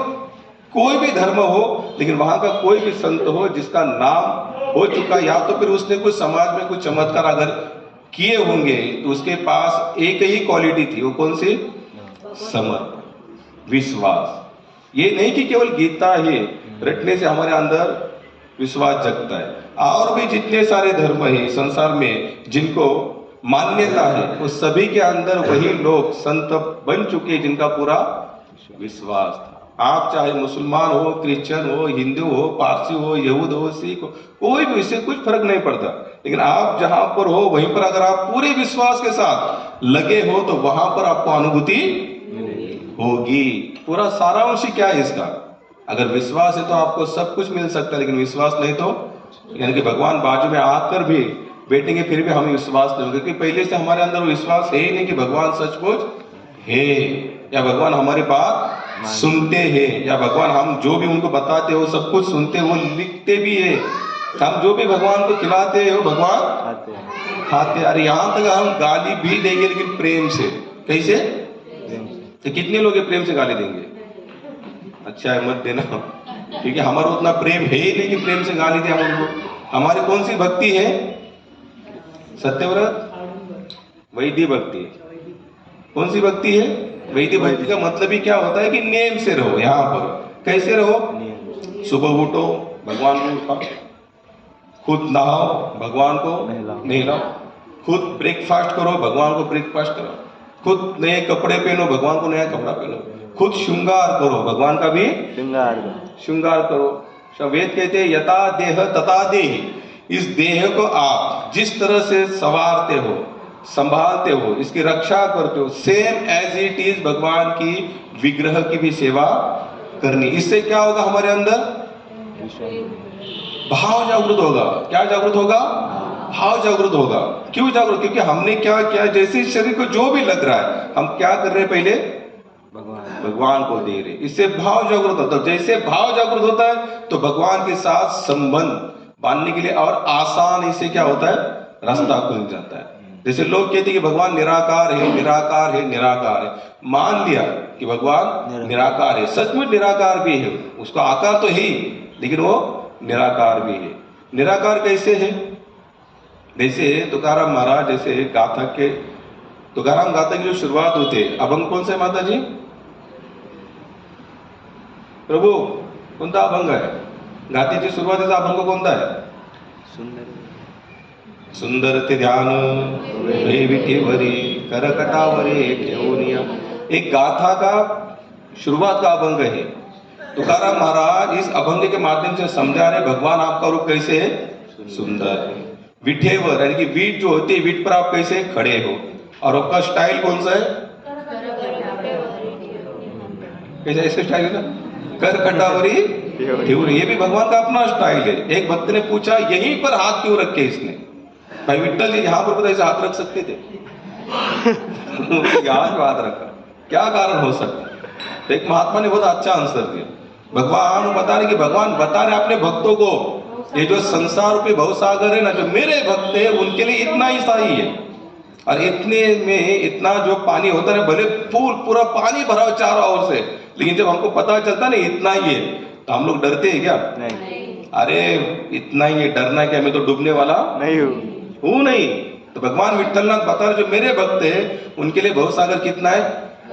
कोई भी धर्म हो, लेकिन वहां का कोई भी संत हो जिसका नाम हो चुका, या तो फिर उसने कुछ समाज में कुछ चमत्कार अगर किए होंगे, तो उसके पास एक ही क्वालिटी थी, वो कौन सी? समर्पण, विश्वास। ये नहीं कि केवल गीता ही रटने से हमारे अंदर विश्वास जगता है, और भी जितने सारे धर्म है संसार में जिनको मान्यता है, वो सभी के अंदर वही लोग संत बन चुके जिनका पूरा विश्वास था। आप चाहे मुसलमान हो, क्रिश्चियन हो, हिंदू हो, पारसी हो, यहूद हो, सिख हो, कोई भी, इससे कुछ फर्क नहीं पड़ता, लेकिन आप जहां पर हो वहीं पर अगर आप पूरे विश्वास के साथ लगे हो तो वहां पर आपको अनुभूति होगी। पूरा सारांश क्या है इसका? अगर विश्वास है तो आपको सब कुछ मिल सकता है, लेकिन विश्वास नहीं तो, यानी कि भगवान बाजू में आकर भी बैठेंगे फिर भी हमें विश्वास नहीं होगा, क्योंकि पहले से हमारे अंदर वो विश्वास है ही नहीं कि भगवान सचमुच है, या भगवान हमारी बात सुनते हैं, या भगवान हम जो भी उनको बताते हो सब कुछ सुनते हैं, वो लिखते भी है। हम जो भी भगवान को खिलाते हैं वो भगवान खाते। अरे यहाँ तक हम गाली भी देंगे, लेकिन प्रेम से। कैसे? तो कितने लोग प्रेम से गाली देंगे? अच्छा है, मत देना, क्योंकि हमारा उतना प्रेम है ही नहीं कि प्रेम से गाली दे हम उनको। हमारी कौन सी भक्ति है? सत्यव्रत वैदिक भक्ति। कौन सी भक्ति है? वैदिक भक्ति का मतलब ही क्या होता है कि नेम से रहो। यहाँ पर कैसे रहो? सुबह उठो, भगवान को उठाओ, खुद नहाओ, भगवान को नहलाओ, खुद ब्रेकफास्ट करो, भगवान को ब्रेकफास्ट करो, खुद नए कपड़े पहनो, भगवान को नया कपड़ा पहनो, खुद श्रृंगार करो, भगवान का भी श्रृंगार करो। वेद कहते हैं यथा देह तथा देह। इस देह को आप जिस तरह से संवारते हो, संभालते हो, इसकी रक्षा करते हो, सेम एज इट इज भगवान की विग्रह की भी सेवा करनी। इससे क्या होगा? हमारे अंदर भाव जागृत होगा। क्या जागृत होगा? भाव जागृत होगा। क्यों जागृत? क्योंकि हमने क्या किया, जैसे शरीर को जो भी लग रहा है हम क्या कर रहे हैं? पहले भगवान को दे रहे। इससे भाव जागृत होता है। जैसे भाव जागृत होता है तो भगवान के साथ संबंध बांधने के लिए और आसान इससे क्या होता है? रास्ता खुल जाता है। जैसे लोग कहते हैं कि भगवान निराकार है, निराकार है, निराकार है। मान लिया कि भगवान निराकार है, सचमुच निराकार भी है, उसका आकार तो है ही, लेकिन वो निराकार भी है। निराकार कैसे है? जैसे तुकाराम महाराज, जैसे गाथा के तुकाराम गाथा की जो शुरुआत होती है, अभंग कौन सा है माता जी? प्रभु कोणता अभंग आहे? गाथेची सुरुवातीचा अभंग कोणता आहे? सुंदर ते ध्यान विठेवरी करकटावरे ठेवूनिया। एक गाथा का शुरुआत का अभंग है। तुकाराम महाराज इस अभंग के माध्यम से समझा रहे भगवान आपका रूप कैसे है? सुंदर है। विठेवर यानी कि वीट जो होती है, वीट पर आप कैसे खड़े हो, और आपका स्टाइल कौन सा है? कैसा ऐसे स्टाइल है ना, करकटावरी ठेवूनिया। ये भी भगवान का अपना स्टाइल है। एक भक्त ने पूछा यहीं पर हाथ क्यों रखे इसने? भाई विट्ठल जी यहाँ पर ऐसे हाथ रख सकते थे, यहाँ क्यों हाथ रखा? क्या कारण हो सकता है? तो एक महात्मा ने बहुत अच्छा आंसर दिया। भगवान बता रहे कि भगवान बता रहे अपने भक्तों को, ये जो संसार रूपी भवसागर है ना, जो मेरे भक्त है उनके लिए इतना ही सही है। और इतने में इतना जो पानी होता है, भले फूल पूरा पानी भरा हो चारों ओर से, लेकिन जब हमको पता चलता ना इतना ही है, तो हम लोग डरते हैं क्या? नहीं। अरे इतना ही है, डरना क्या, मैं तो डूबने वाला नहीं हूँ नहीं। तो भगवान विठ्ठलनाथ बता रहे जो मेरे भक्त है उनके लिए भवसागर कितना है,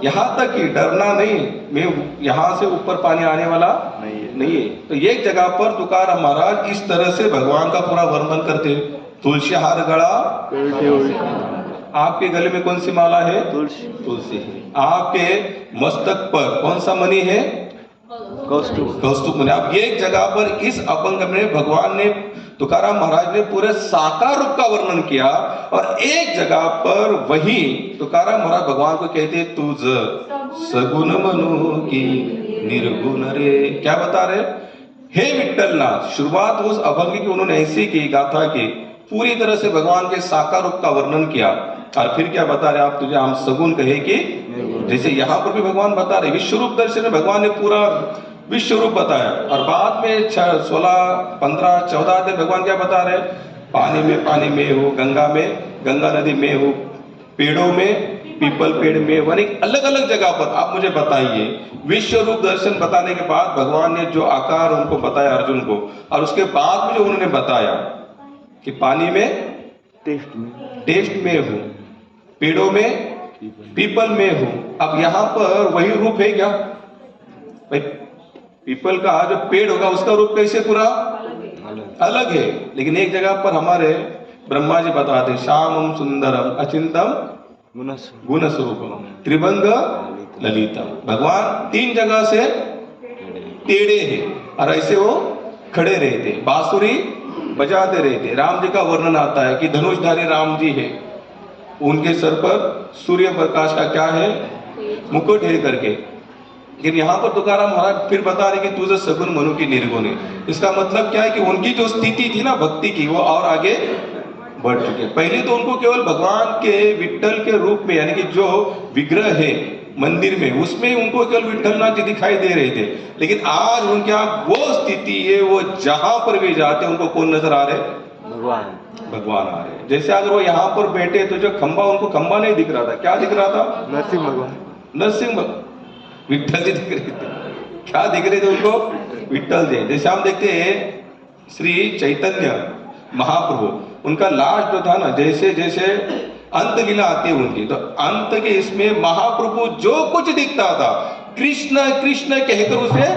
यहाँ तक कि डरना नहीं, मैं यहाँ से ऊपर पानी आने वाला नहीं है। तो एक जगह पर तुकाराम महाराज इस तरह से भगवान का पूरा वर्णन करते तुलसी हार गड़ा, आपके गले में कौन सी माला है? तुलसी तुलसी है। आपके मस्तक पर कौन सा मणि है? कौस्तुभ कौस्तुभ मणि। अब ये एक जगह पर इस अभंग में भगवान ने, तुकाराम महाराज ने पूरे साकार रूप का वर्णन किया, और एक जगह पर वही तुकाराम महाराज भगवान को कहते तुझ सगुण मनु की निर्गुण रे। क्या बता रहे? हे विठ्ठलनाथ, शुरुआत उस अभंग की उन्होंने ऐसी की, गाथा की, पूरी तरह से भगवान के साकार रूप का वर्णन किया, और फिर क्या बता रहे? आप तुझे हम सगुण कहे कि, जैसे यहाँ पर भी भगवान बता रहे विश्व रूप दर्शन में भगवान ने पूरा विश्व रूप बताया, और बाद में 16, 15, 14 दिन भगवान क्या बता रहे? पानी में हो, गंगा में, गंगा नदी में हो, पेड़ों में, पीपल पेड़ में, यानी अलग अलग जगह पर आप मुझे बताइए। विश्व रूप दर्शन बताने के बाद भगवान ने जो आकार उनको बताया अर्जुन को, और उसके बाद में जो उन्होंने बताया कि पानी में, टेस्ट में हूं, पेड़ों में, पीपल में हूं। अब यहां पर वही रूप है क्या भाई? पीपल का जो पेड़ होगा उसका रूप कैसे पूरा अलग है, लेकिन एक जगह पर हमारे ब्रह्मा जी बताते श्यामम सुंदरम अचिंतम गुण स्वरूपम त्रिभंग ललितम। भगवान 3 जगह से टेढ़े हैं, और ऐसे वो खड़े रहते, बांसुरी बजाते रहते। राम जी का वर्णन आता है कि धनुषधारी राम जी है, उनके सर पर सूर्य प्रकाश का क्या है? मुकुट है करके। लेकिन यहाँ पर तुकाराम महाराज फिर बता रहे कि तुझे सगुण मनु की निर्गुण है। इसका मतलब क्या है कि उनकी जो स्थिति थी ना भक्ति की, वो और आगे बढ़ चुके। पहले तो उनको केवल भगवान के विठ्ठल के रूप में, यानी कि जो विग्रह है मंदिर में, उसमें उनको केवल विठ्ठलनाथ जी दिखाई दे रहे थे, लेकिन आज उनके यहाँ वो स्थिति है, वो जहां पर भी जाते उनको कौन नजर आ रहे? भगवान आ रहे। जैसे अगर वो यहाँ पर बैठे तो जो खंबा, उनको खंबा नहीं दिख रहा था, क्या दिख रहा था? नरसिंह भगवान, नरसिंह विठ्ठल जी दिख रहे थे। क्या दिख रहे थे उनको? विठ्ठल जी। जैसे हम देखते हैं श्री चैतन्य महाप्रभु, उनका लास्ट जो था ना, जैसे जैसे अंत लीला आती है उनकी, तो अंत के इसमें महाप्रभु जो कुछ दिखता था कृष्ण कृष्ण कहकर उसे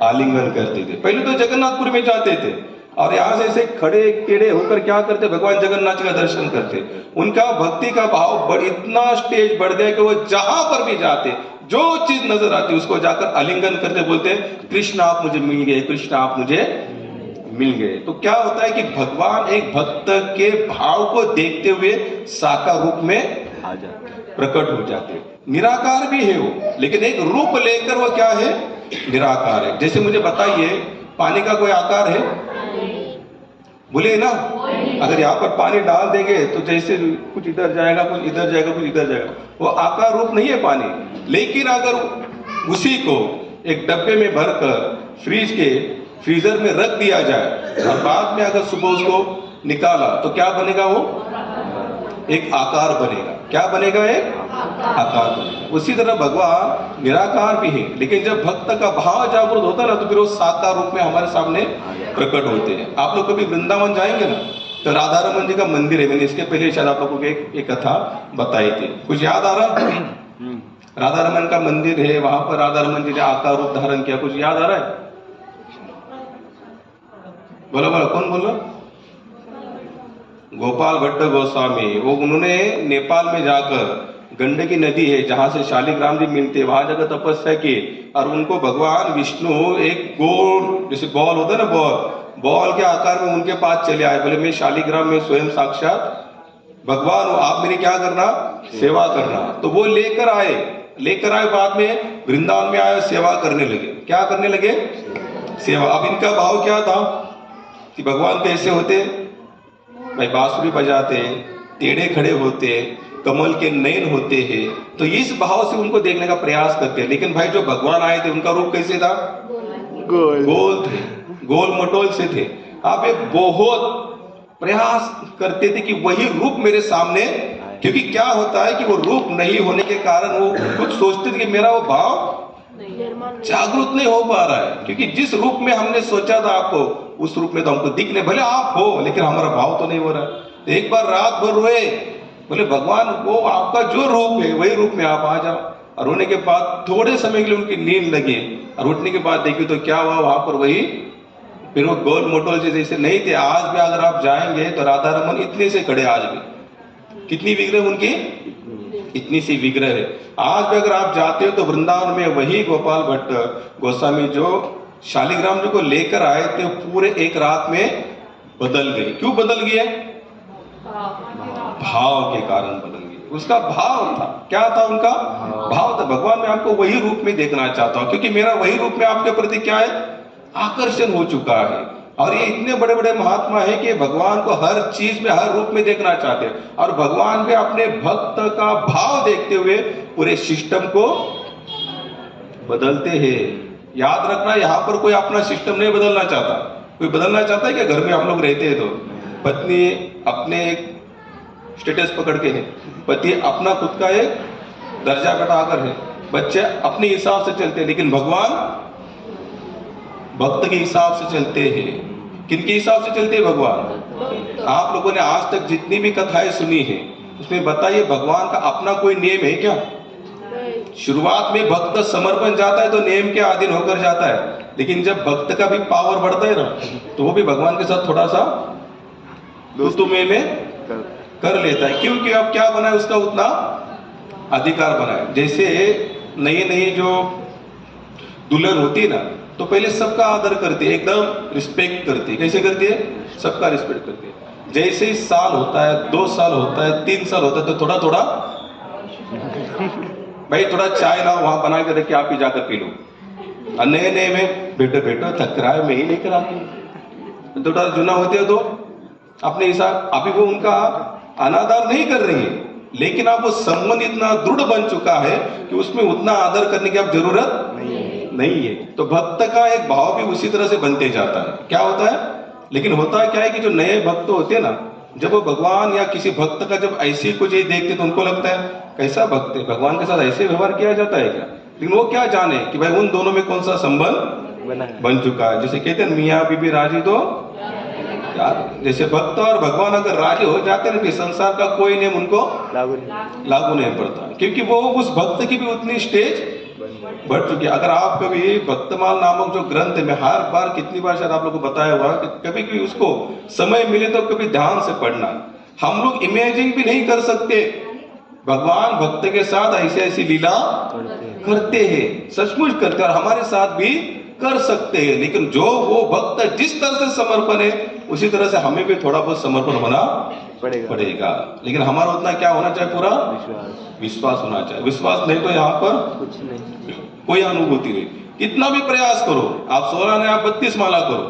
आलिंगन करते थे। पहले तो जगन्नाथपुर में जाते थे, और यहाँ से ऐसे खड़े टेढ़े होकर क्या करते? भगवान जगन्नाथ का दर्शन करते। उनका भक्ति का भाव इतना स्टेज बढ़ गया कि वो जहां पर भी जाते, जो चीज नजर आती उसको जाकर आलिंगन करते, बोलते कृष्ण आप मुझे मिल गए, कृष्ण आप मुझे मिल गए। तो क्या होता है कि भगवान एक भक्त के भाव को देखते हुए साकार रूप में आ जाते, प्रकट हो जाते। निराकार भी है वो, लेकिन एक रूप लेकर वो क्या है? निराकार है। जैसे मुझे बताइए, पानी का कोई आकार है? बोले ना, अगर यहाँ पर पानी डाल देंगे तो जैसे कुछ इधर जाएगा, कुछ इधर जाएगा, कुछ इधर जाएगा, वो आकार रूप नहीं है पानी। लेकिन अगर उसी को एक डब्बे में भरकर फ्रीजर में रख दिया जाए, और बाद में अगर सुबह उसको निकाला तो क्या बनेगा? वो एक आकार बनेगा। क्या बनेगा? एक आकार बनेगा। उसी तरह भगवान निराकार भी है, लेकिन जब भक्त का भाव जागृत होता है ना, तो फिर वो साकार रूप में हमारे सामने प्रकट होते हैं। आप लोग कभी वृंदावन जाएंगे ना, तो राधा रमन जी का मंदिर है। मैंने इसके पहले शायद आप लोगों को एक कथा बताई थी, कुछ याद आ रहा है? राधा रमन का मंदिर है, वहां पर राधा रमन जी ने आकार रूप धारण किया, कुछ याद आ रहा है? बोलो बोलो, कौन बोलो? गोपाल भट्ट गोस्वामी। वो उन्होंने नेपाल में जाकर, गंडकी नदी है जहां से शालिग्राम जी मिलते, वहां जाकर तपस्या की, और उनको भगवान विष्णु एक गोल, जैसे बॉल होता है ना, बॉल के आकार में उनके पास चले आए। बोले मैं शालिग्राम में स्वयं साक्षात भगवान हूं, आप मेरी क्या करना? सेवा करना। तो वो लेकर आए, बाद में वृंदावन में आए, सेवा करने लगे। क्या करने लगे? सेवा। अब इनका भाव क्या था कि भगवान कैसे होते भाई? बांसुरी बजाते, टेढ़े खड़े होते, कमल के नयन होते हैं, तो इस भाव से उनको देखने का प्रयास करते हैं। लेकिन भाई जो भगवान आए थे उनका रूप कैसे था? गोल थे, गोल मटोल से थे। आप एक बहुत प्रयास करते थे कि वही रूप मेरे सामने, क्योंकि क्या होता है कि वो रूप नहीं होने के कारण वो कुछ सोचते थे कि मेरा वो भाव जागृत नहीं हो पा रहा है, क्योंकि जिस रूप में हमने सोचा था आपको, उस रूप में तो हमको दिखने, भले आप हो, लेकिन हमारा भाव तो नहीं हो रहा। तो एक बार रात भर रोए, बोले भगवान वो आपका जो रूप है वही रूप में आप आ जाओ। और रोने के बाद थोड़े समय के लिए उनकी नींद लगी, और उठने के बाद देखी तो क्या हुआ? वहां पर वही फिर वो गोल मोटोल जैसे नहीं थे। आज भी अगर आप जाएंगे तो राधा रमन इतने से खड़े, आज भी कितनी विग्रह उनकी, इतनी सी विग्रह है। आज भी अगर आप जाते हो तो वृंदावन में वही गोपाल भट्ट गोस्वामी जो शालिग्राम जी को लेकर आए थे, पूरे एक रात में बदल गए। क्यों बदल गए? भाव के कारण बदल गए। उसका भाव था, क्या था उनका भाव था, भगवान मैं आपको वही रूप में देखना चाहता हूं, क्योंकि मेरा वही रूप में आपके प्रति क्या है, आकर्षण हो चुका है। और ये इतने बड़े बड़े महात्मा है कि भगवान को हर चीज में, हर रूप में देखना चाहते हैं। और भगवान भी अपने भक्त का भाव देखते हुए पूरे सिस्टम को बदलते हैं। याद रखना, यहाँ पर कोई अपना सिस्टम नहीं बदलना चाहता। कोई बदलना चाहता है कि घर में हम लोग रहते हैं तो पत्नी अपने एक स्टेटस पकड़ के है, पति अपना खुद का एक दर्जा घटाकर है, बच्चे अपने हिसाब से चलते हैं, लेकिन भगवान भक्त के हिसाब से चलते हैं। किनके हिसाब से चलते हैं? भगवान। आप लोगों ने आज तक जितनी भी कथाएं सुनी है उसमें बताइए भगवान का अपना कोई नियम है क्या? शुरुआत में भक्त समर्पण जाता है तो नियम के अधीन होकर जाता है, लेकिन जब भक्त का भी पावर बढ़ता है ना तो वो भी भगवान के साथ थोड़ा सा दोस्तों में कर लेता है। क्योंकि अब क्या बना है, उसका उतना अधिकार बना है। जैसे नई नई जो दुल्हन होती है ना तो पहले सबका आदर करती है, एकदम रिस्पेक्ट करती है। कैसे करती है? सबका रिस्पेक्ट करती है। जैसे ही साल होता है, 2 साल होता है, 3 साल होता है तो थोड़ा थोड़ा भाई थोड़ा चाय लाओ, वहां बना के रखे, आप ही जाकर पी लो। और नए नए में बेटो बेटो थक रहा है, मैं ही लेकर आती हूँ। थोड़ा जुना होते हो तो अपने हिसाब, अभी वो उनका अनादर नहीं कर रही है, लेकिन आप वो संबंध इतना दृढ़ बन चुका है कि उसमें उतना आदर करने की अब जरूरत नहीं है। तो भक्त का एक भाव भी उसी तरह से बनते जाता है। क्या होता है? लेकिन होता है क्या है कि जो नए भक्त होते हैं ना, जब वो भगवान या किसी भक्त का जब ऐसी कुछ देखते तो उनको लगता है कैसा भक्त है, भगवान के साथ ऐसे व्यवहार किया जाता है क्या? लेकिन वो क्या जाने कि भाई उन दोनों में कौन सा संबंध बन चुका है। जैसे कहते हैं मियाँ बीबी राजी तो क्या, जैसे भक्त और भगवान अगर राजी हो जाते हैं, संसार का कोई नियम उनको लागू नहीं पड़ता, क्योंकि वो उस भक्त की भी उतनी स्टेज बढ़ चुकी है। अगर आप कभी भक्तमाल नामक जो ग्रंथ है, मैं हर बार कितनी बार शायद आप लोगों को बताया हुआ कि कभी भी उसको समय मिले तो कभी ध्यान से पढ़ना। हम लोग इमेजिन भी नहीं कर सकते भगवान भक्त के साथ ऐसी ऐसी लीला करते हैं, सचमुच करते हैं, और हमारे साथ भी कर सकते हैं। लेकिन जो वो भक्त जिस तरह से समर्पण है उसी तरह से हमें भी थोड़ा बहुत समर्पण होना पड़ेगा। लेकिन हमारा उतना क्या होना चाहिए? पूरा विश्वास होना चाहिए। विश्वास नहीं तो यहाँ पर कुछ नहीं, कोई अनुभूति नहीं। कितना भी प्रयास करो, आप 16 ने आप 32 माला करो,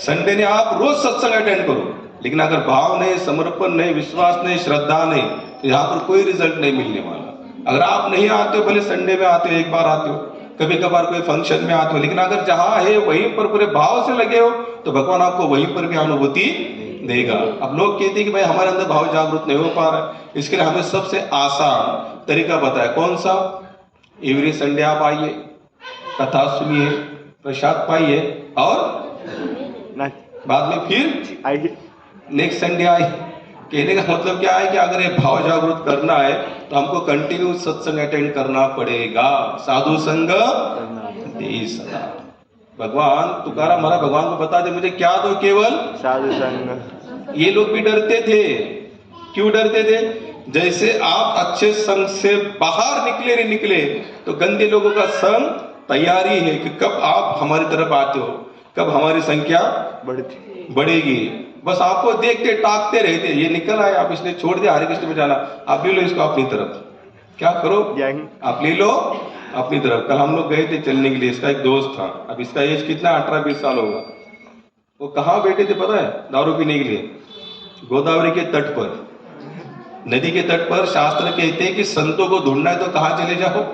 संडे ने आप रोज सत्संग अटेंड करो, लेकिन अगर भाव नहीं, समर्पण नहीं, विश्वास नहीं, श्रद्धा नहीं, तो यहाँ पर कोई रिजल्ट नहीं मिलने वाला। अगर आप नहीं आते हो, भले संडे में आते हो, एक बार आते हो, कभी कभार कोई फंक्शन में आते हो, लेकिन अगर जहां है वहीं पर पूरे भाव से लगे हो तो भगवान आपको वहीं पर भी अनुभूति देगा। अब लोग कहते हैं कि भाई हमारे अंदर भाव जागृत नहीं हो पा रहा है, इसके लिए हमें सबसे आसान तरीका बताया। कौन सा? एवरी संडे आप आइए, कथा सुनिए, प्रसाद पाइए, और बाद में फिर नेक्स्ट संडे आइए। कहने का मतलब क्या है कि अगर ये भाव जागृत करना है तो हमको कंटिन्यू सत्संग अटेंड करना पड़ेगा, साधु संग दे सदा। भगवान तुकाराम महाराज भगवान को बता दे मुझे क्या दो, केवल साधु संग। ये लोग भी डरते थे। क्यों डरते थे? जैसे आप अच्छे संग से बाहर निकले नहीं निकले तो गंदे लोगों का संग तैयारी है कि कब आप हमारी तरफ आते हो, कब हमारी संख्या बढ़ेगी। बस आपको देखते टाकते रहते, ये निकल आए, आप इसने छोड़ दिया हरे कृष्ण में जाना, आप ले लो इसको अपनी तरफ। क्या करो? आप ले लो अपनी तरफ। कल हम लोग गए थे चलने के लिए, इसका एक दोस्त था, अब इसका एज कितना 18-20 साल होगा। वो कहाँ बैठे थे पता है? दारू पीने के लिए गोदावरी के तट पर, नदी के तट पर। शास्त्र कहते हैं कि संतों को ढूंढना है तो कहाँ चले जाओ?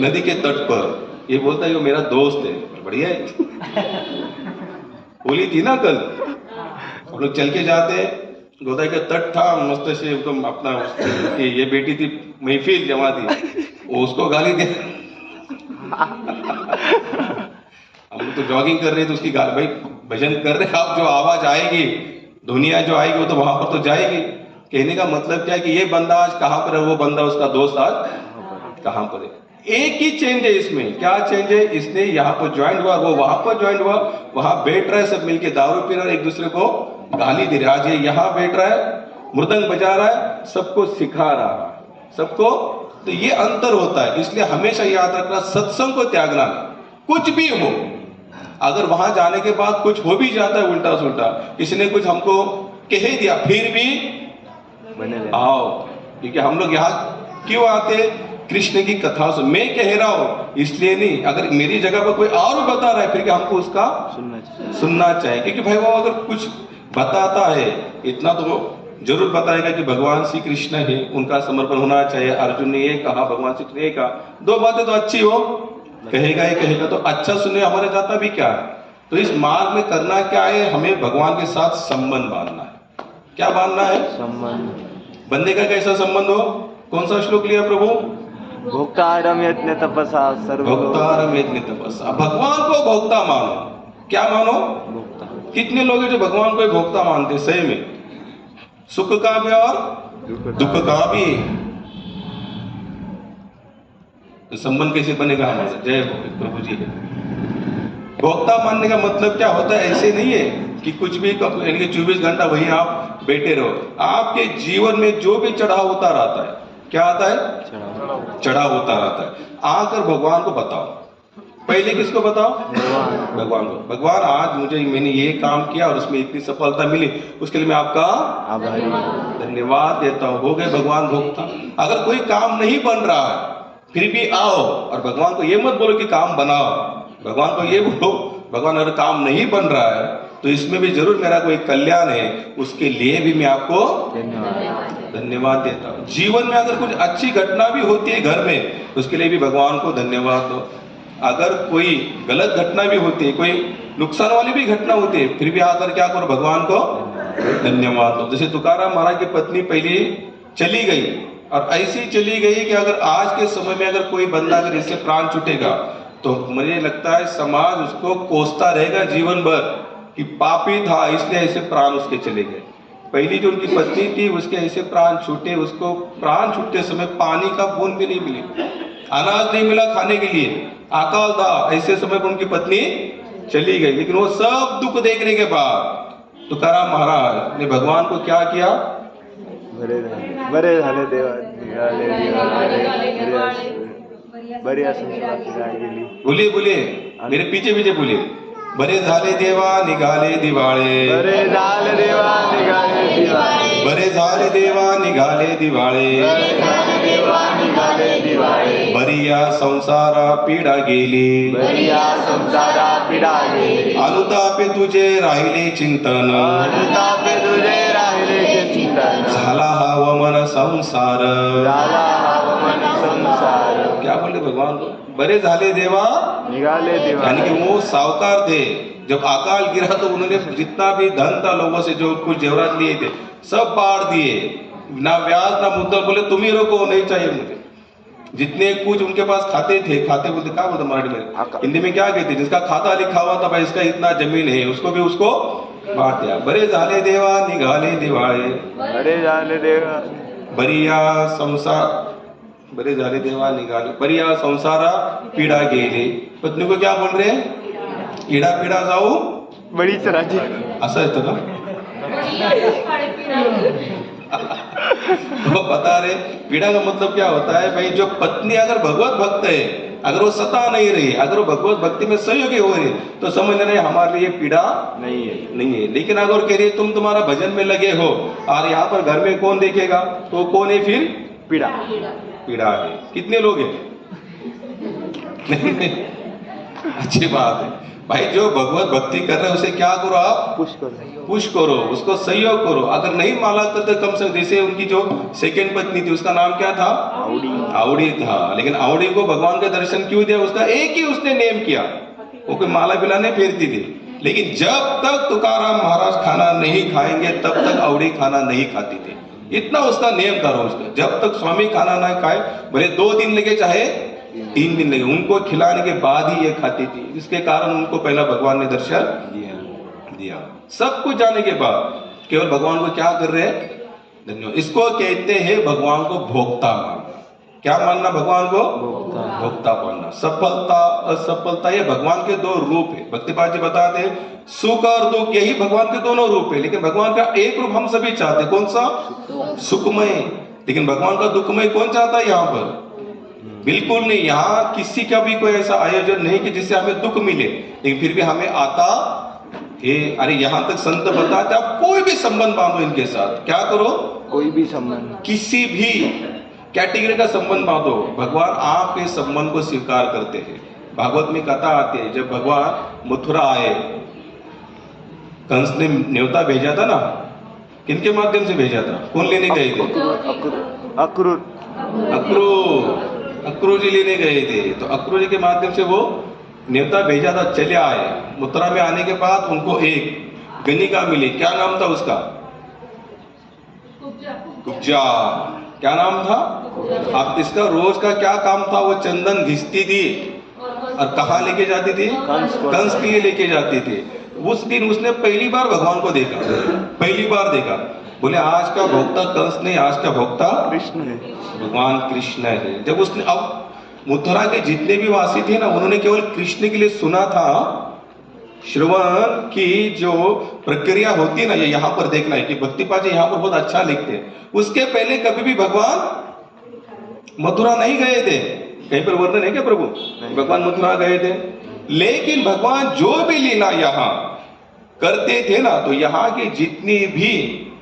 नदी के तट पर। ये बोलता है कि मेरा दोस्त है। बढ़िया है। होली थी ना कल, हम लोग चल के जाते, गोदावरी का तट था, मस्त से एकदम अपना, ये बेटी थी महफिल जमा थी, वो उसको गाली दे। हम तो जॉगिंग कर रहे थे, उसकी गाली, भाई भजन कर रहे, आप जो आवाज आएगी, दुनिया जो आएगी वो तो वहां पर तो जाएगी। कहने का मतलब क्या है कि ये बंदा आज कहाँ पर है, वो बंदा उसका दोस्त आज कहाँ पर है। एक ही चेंज है इसमें। क्या चेंज है? इसने यहाँ पर ज्वाइन हुआ, वो वहां पर ज्वाइन हुआ, वहां बैठ रहा है, सब मिलके दारू पी रहा है, एक दूसरे को गाली दे रहा है। आज ये यहाँ बैठ रहा है, मृदंग बजा रहा है, सबको सिखा रहा है, सबको। तो ये अंतर होता है। इसलिए हमेशा याद रखना, सत्संग को त्यागना, कुछ भी हो। अगर वहां जाने के बाद कुछ हो भी जाता है उल्टा सुल्टा, किसी ने कुछ हमको कह दिया, फिर भी आओ, क्योंकि हम लोग यहाँ क्यों आते? कृष्ण की कथा सुन। मैं कह रहा हूं इसलिए नहीं, अगर मेरी जगह पर कोई और बता रहा है फिर हमको उसका सुनना चाहिए। क्योंकि भाई वो अगर कुछ बताता है, इतना तो जरूर बताएगा कि भगवान श्री कृष्ण है, उनका समर्पण होना चाहिए। अर्जुन ने ये कहा, भगवान श्री कृष्ण ने ये कहा, दो बातें तो अच्छी हो, कहेगा ही कहेगा। तो अच्छा सुनने हमारे जाता भी क्या है? तो इस मार्ग में करना क्या है? हमें भगवान के साथ संबंध बांधना है। क्या बांधना है? संबंध। बंदे का कैसा संबंध हो? कौन सा श्लोक लिया प्रभु? भोक्तारम यज्ञ तपसा सर्व भोक्तारम यज्ञ तपसा। भगवान को भोक्ता मानो। क्या मानो? भोक्ता। कितने लोग हैं जो भगवान को भोक्ता मानते? सही में सुख का भी और दुख का भी। तो संबंध कैसे बनेगा हमारा? जय हो प्रभु जी। भोक्ता मानने का मतलब क्या होता है? ऐसे नहीं है कि कुछ भी 24 घंटा वही आप बैठे रहो। आपके जीवन में जो भी चढ़ाव उतार आता है, क्या आता है? चढ़ाव उतार आता है। आकर भगवान को बताओ। पहले किसको बताओ? भगवान को। भगवान आज मैंने ये काम किया और उसमें इतनी सफलता मिली, उसके लिए मैं आपका आभारी धन्यवाद देता हूँ। हो गए भगवान भोक्ता। अगर कोई काम नहीं बन रहा है फिर भी आओ और भगवान को ये मत बोलो कि काम बनाओ। भगवान को ये बोलो, भगवान अगर काम नहीं बन रहा है तो इसमें भी जरूर मेरा कोई कल्याण है, उसके लिए भी मैं आपको धन्यवाद देता हूँ। जीवन में अगर कुछ अच्छी घटना भी होती है घर में, उसके लिए भी भगवान को धन्यवाद दो। अगर कोई गलत घटना भी होती है, कोई नुकसान वाली भी घटना होती है, फिर भी आकर क्या करो? भगवान को धन्यवाद दो। जैसे तुकाराम महाराज की पत्नी पहले चली गई और ऐसी चली गई कि अगर आज के समय में अगर कोई बंदा अगर इससे प्राण छूटेगा तो मुझे लगता है समाज उसको कोसता रहेगा जीवन भर कि पापी था इसलिए ऐसे प्राण उसके चले गए। पहली जो उनकी पत्नी थी उसके ऐसे प्राण छूटे, उसको प्राण छूटते समय पानी का बूंद भी नहीं मिली, अनाज नहीं मिला खाने के लिए, अकाल था, ऐसे समय पर उनकी पत्नी चली गई। लेकिन वो सब दुख देखने के बाद तुकाराम महाराज ने भगवान को क्या किया? बरे झाले देवा बरिया गेली। बोलिए बोलिए, मेरे पीछे पीछे बोलिए। बरे झाले देवा निघाले दिवाळे, बरे झाले देवा निघाले दिवाळे, बरे झाले देवा निघाले दिवाळे, देवा निघाले दिवाळे, बरिया संसारा पीडा गेली, बरिया संसारा पिढा गेली, अनुतापे तुझे राहिले चिंतन, अनुतापे तुझे राहिले चिंतन, झाला हा मन संसार। झाला हा मन संसार। क्या बोले भगवान को? बरे झाले देवा निघाले दिवा, यानी कि वो सावकार थे। जब अकाल गिरा तो उन्होंने जितना भी धन था लोगों से, जो कुछ जेवरात लिए थे, सब बांट दिए, ना ब्याज ना मुद्दल। बोले तुम ही रोको, नहीं चाहिए मुझे। जितने कुछ उनके पास खाते थे, खाते बोलते क्या बोलते मराठी में, हिंदी में क्या कहते, जिसका खाता लिखा हुआ था भाई इसका इतना जमीन है, उसको भी उसको बांट दिया। बरे झाले देवा निघाले दिवाळे, बरे झाले देवा, बरिया संसार, बरे झाले देवा निघाले, बरिया संसारा पीडा गेले। पत्नी को क्या बोल रहे हैं? इडा पीडा जाऊ बडीच राजी। असं येतं का? वो बता रहे पीड़ा का मतलब क्या होता है भाई, जो पत्नी अगर भगवत भक्त है, अगर वो सता नहीं रही, अगर वो भगवत भक्ति में सहयोगी हो रही, तो समझ लेना हमारे लिए पीड़ा नहीं है। लेकिन अगर कह रही तुम तुम्हारा भजन में लगे हो और यहाँ पर घर में कौन देखेगा, तो कौन है फिर? पीड़ा है। कितने लोग हैं? अच्छी बात है भाई, जो भगवत भक्ति कर रहे हैं उसे क्या करो आप? पुश करो, उसको सहयोग करो। अगर नहीं माला करते कम से कम, जैसे उनकी जो सेकंड पत्नी थी उसका नाम क्या था? आवड़ी था। लेकिन आवड़ी को भगवान का दर्शन क्यों दिया? उसका एक ही उसने नेम किया, वो कोई माला बिला नहीं फेरती थी। लेकिन जब तक तुकाराम महाराज खाना नहीं खाएंगे तब तक आवड़ी खाना नहीं खाती थी। इतना उसका नियम था रोज का। जब तक स्वामी खाना ना खाए, भले 2 दिन लगे चाहे 3 दिन लगे, उनको खिलाने के बाद ही ये खाती थी। इसके कारण उनको पहला भगवान ने दर्शन दिया। सब कुछ जाने के बाद केवल भगवान को क्या कर रहे हैं? धन्यवाद। इसको कहते हैं भगवान को भोक्ता मानना। क्या मानना भगवान को? भोक्ता। भोक्ता मानना। सफलता असफलता ये भगवान के दो रूप है। भक्तिपाद जी बताते हैं सुख और दुख यही भगवान के दोनों रूप है, लेकिन भगवान का एक रूप हम सभी चाहते हैं। कौन सा? सुखमय। लेकिन भगवान का दुखमय कौन चाहता है यहाँ पर? बिल्कुल नहीं। यहाँ किसी का भी कोई ऐसा आयोजन नहीं कि जिससे हमें दुख मिले, लेकिन फिर भी हमें आता है। अरे यहाँ तक संत बताते आप कोई भी संबंध बांधो इनके साथ, क्या करो? कोई भी संबंध, किसी भी कैटेगरी का संबंध बांधो, भगवान आपके संबंध को स्वीकार करते हैं। भागवत में कथा आती है, जब भगवान मथुरा आए, कंस ने न्योता भेजा था ना, किनके माध्यम से भेजा था? कौन लेने गए थे? अक्रूर। अक्रू जी लेने गए थे। तो अक्रू जी के माध्यम से वो न्योता भेजा था, चले आए। मथुरा में आने के बाद उनको एक गणिका मिली। क्या नाम था उसका? कुब्जा। क्या नाम था? अब इसका रोज का क्या काम था? वो चंदन घिसती थी और कहाँ लेके जाती थी? कंस के लिए लेके जाती थी। उस दिन उसने पहली बार भगवान को देखा, पहली बार देखा। बोले आज का भोक्ता कंस नहीं, आज का भोक्ता कृष्ण है, भगवान कृष्ण है। जब उसने, अब मथुरा के जितने भी वासी थे ना, उन्होंने केवल कृष्ण के लिए सुना था। श्रवण की जो प्रक्रिया होती है ना, ये यहाँ पर देखना है कि भक्तिपाद जी यहाँ पर बहुत अच्छा लिखते हैं। उसके पहले कभी भी भगवान मथुरा नहीं गए थे। कहीं पर वर्णन है क्या प्रभु? भगवान मथुरा गए थे, लेकिन भगवान जो भी लीला यहाँ करते थे ना, तो यहाँ की जितनी भी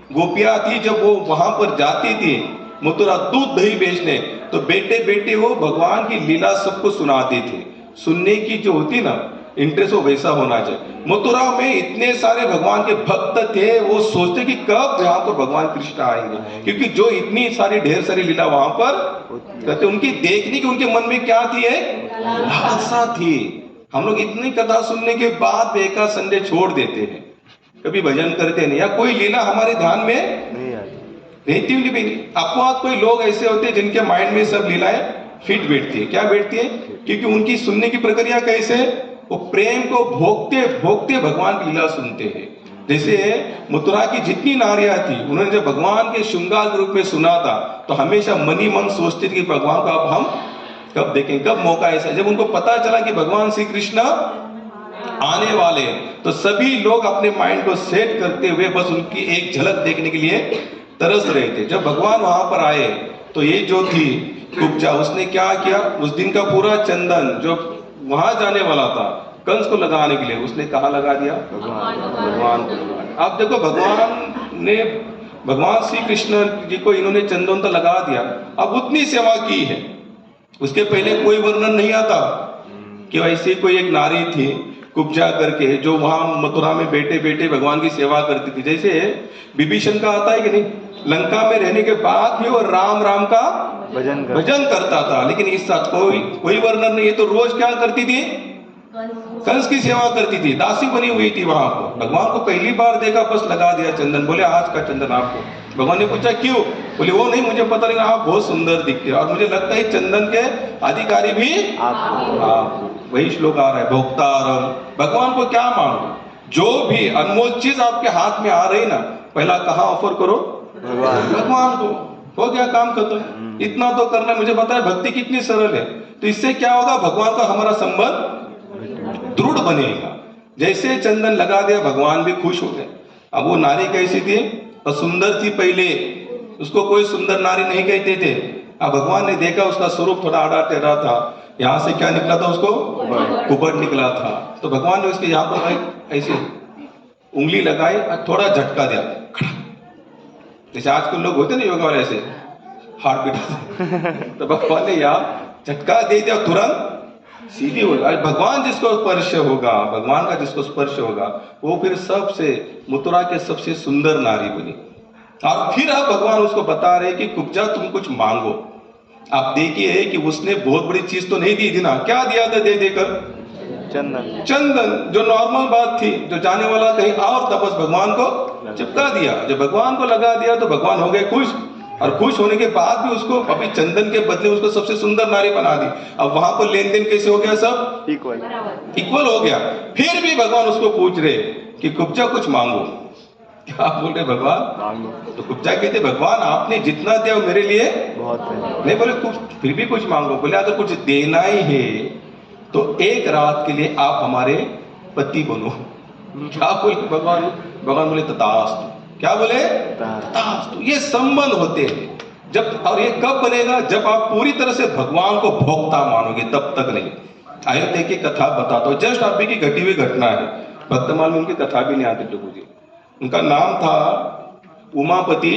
गोपियां थी, जब वो वहां पर जाती थी मथुरा दूध दही बेचने, तो बेटे बेटे वो भगवान की लीला सबको सुनाते थे। सुनने की जो होती ना इंटरेस्ट, वो वैसा होना चाहिए। मथुरा में इतने सारे भगवान के भक्त थे, वो सोचते कि कब यहाँ पर भगवान कृष्ण आएंगे, क्योंकि जो इतनी सारी ढेर सारी लीला वहां पर कहते, उनकी देखने की उनके मन में क्या थी? लालसा थी। हम लोग इतनी कथा सुनने के बाद भी एक संडे छोड़ देते हैं, कभी भजन करते नहीं, या कोई लीला हमारे ध्यान में रहती हुई भी नहीं। अपवाद कोई लोग ऐसे होते हैं जिनके माइंड में सब लीलाएं फिट बैठती है। क्या बैठती है? क्योंकि उनकी सुनने की प्रक्रिया कैसे? वो प्रेम को भोगते भोगते भगवान की लीला सुनते हैं। जैसे मथुरा की जितनी नारियां थी, उन्होंने जब भगवान के श्रृंगार के रूप में सुना था, तो हमेशा मन ही मन सोचते थे कि भगवान को अब हम कब देखें, कब मौका ऐसा। जब उनको पता चला कि भगवान श्री कृष्ण आने वाले, तो सभी लोग अपने माइंड को सेट करते हुए बस उनकी एक झलक देखने के लिए तरस रहे थे। जब भगवान वहां पर आए, तो ये जो थी कुब्जा, उसने क्या किया? उस दिन का पूरा चंदन जो वहां जाने वाला था कंस को लगाने के लिए, उसने कहाँ लगा दिया? भगवान को लगा दिया। आप देखो, भगवान श्री कृष्ण जी को इन्होंने चंदन तो लगा दिया, अब उतनी सेवा की है। उसके पहले कोई वर्णन नहीं आता कि ऐसी कोई एक नारी थी कुब्जा करके, जो वहां मथुरा में बैठे बैठे भगवान की सेवा करती थी। जैसे विभीषण का आता है कि नहीं, लंका में रहने के बाद भी वो राम राम का भजन करता था, लेकिन इस साथ कोई वर्णन नहीं है। तो रोज क्या करती थी? कंस की सेवा करती थी, दासी बनी हुई थी वहां पर। भगवान को पहली बार देखा, बस लगा दिया चंदन। बोले आज का चंदन आपको। भगवान ने पूछा क्यों? बोले वो नहीं, मुझे पता नहीं, आप बहुत सुंदर दिखते हैं और मुझे लगता है चंदन के अधिकारी भी आप। वही श्लोक आ रहा है, भोक्तारम। भगवान को क्या मांगो? जो भी अनमोल चीज आपके हाथ में आ रही ना, पहला कहाँ ऑफर करो? भगवान को। हो गया काम खत्म। इतना तो करना। मुझे पता है भक्ति कितनी सरल है। तो इससे क्या होगा? भगवान का हमारा संबंध दृढ़ बनेगा। जैसे चंदन लगा दिया, भगवान भी खुश हो गए। अब वो नारी कैसी थी? और सुंदर थी पहले, उसको कोई सुंदर नारी नहीं कहते थे। अब भगवान ने देखा उसका स्वरूप थोड़ा आड़ा टेढ़ा था, यहाँ से क्या निकला था? उसको कुबड़ निकला था। तो भगवान ने उसके यहाँ पर ऐसे उंगली लगाई और थोड़ा झटका दिया, जैसे आजकल लोग होते ना योगा वाले, ऐसे हार्ट बीट। तो भगवान ने यहाँ झटका दे दिया, तुरंत सीधी हो गई। भगवान जिसको स्पर्श होगा, भगवान का जिसको स्पर्श होगा, वो फिर सबसे मथुरा के सबसे सुंदर नारी बनी। और फिर अब भगवान उसको बता रहे कि कुब्जा तुम कुछ मांगो। आप देखिए कि उसने बहुत बड़ी चीज तो नहीं दी थी ना, क्या दिया था दे देकर? चंदन। चंदन, जो नॉर्मल बात थी, जो जाने वाला कहीं और था, बस भगवान को चिपका दिया। जब भगवान को लगा दिया तो भगवान हो गए खुश, और खुश होने के बाद भी उसको अभी चंदन के बदले उसको सबसे सुंदर नारी बना दी। अब वहां पर लेन देन कैसे हो गया? सब इक्वल हो गया। फिर भी भगवान उसको पूछ रहे कि कुब्जा कुछ मांगो। क्या बोल रहे भगवान? मांगो तो कुब्जा कहते भगवान आपने जितना दिया वो मेरे लिए बहुत है। नहीं। बोले कुछ फिर भी कुछ मांगो। बोले अगर कुछ देना ही है तो एक रात के लिए आप हमारे पति बनो। क्या बोले भगवान? भगवान बोले तथास्तु। क्या बोले? तथास्तु। ये संबंध होते हैं जब, और ये कब बनेगा? जब आप पूरी तरह से भगवान को भोक्ता मानोगे, तब तक नहीं। अयोध्या की कथा बताता हूँ, जस्ट अभी की घटी हुई घटना है। वर्तमान में उनकी कथा भी नहीं आती प्रभु जी। उनका नाम था उमापति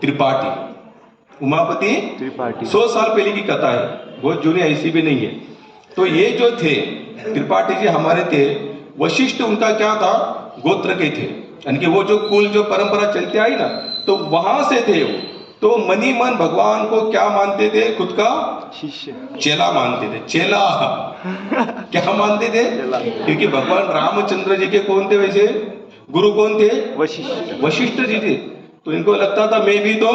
त्रिपाठी। उमापति त्रिपाठी 100 साल पहले की कथा है, बहुत जूनी, ऐसी भी नहीं है। तो ये जो थे त्रिपाठी जी हमारे थे, वशिष्ठ उनका क्या था? गोत्र के थे, यानी कि वो जो कुल जो परंपरा चलती आई ना, तो वहां से थे वो। तो मनी मन भगवान को क्या मानते थे? खुद का शिष्य चेला मानते थे। चेला क्या मानते थे? चेला। क्योंकि भगवान रामचंद्र जी के कौन थे वैसे? गुरु कौन थे? वशिष्ठ वशिष्ठ जी थे। तो इनको लगता था मैं भी तो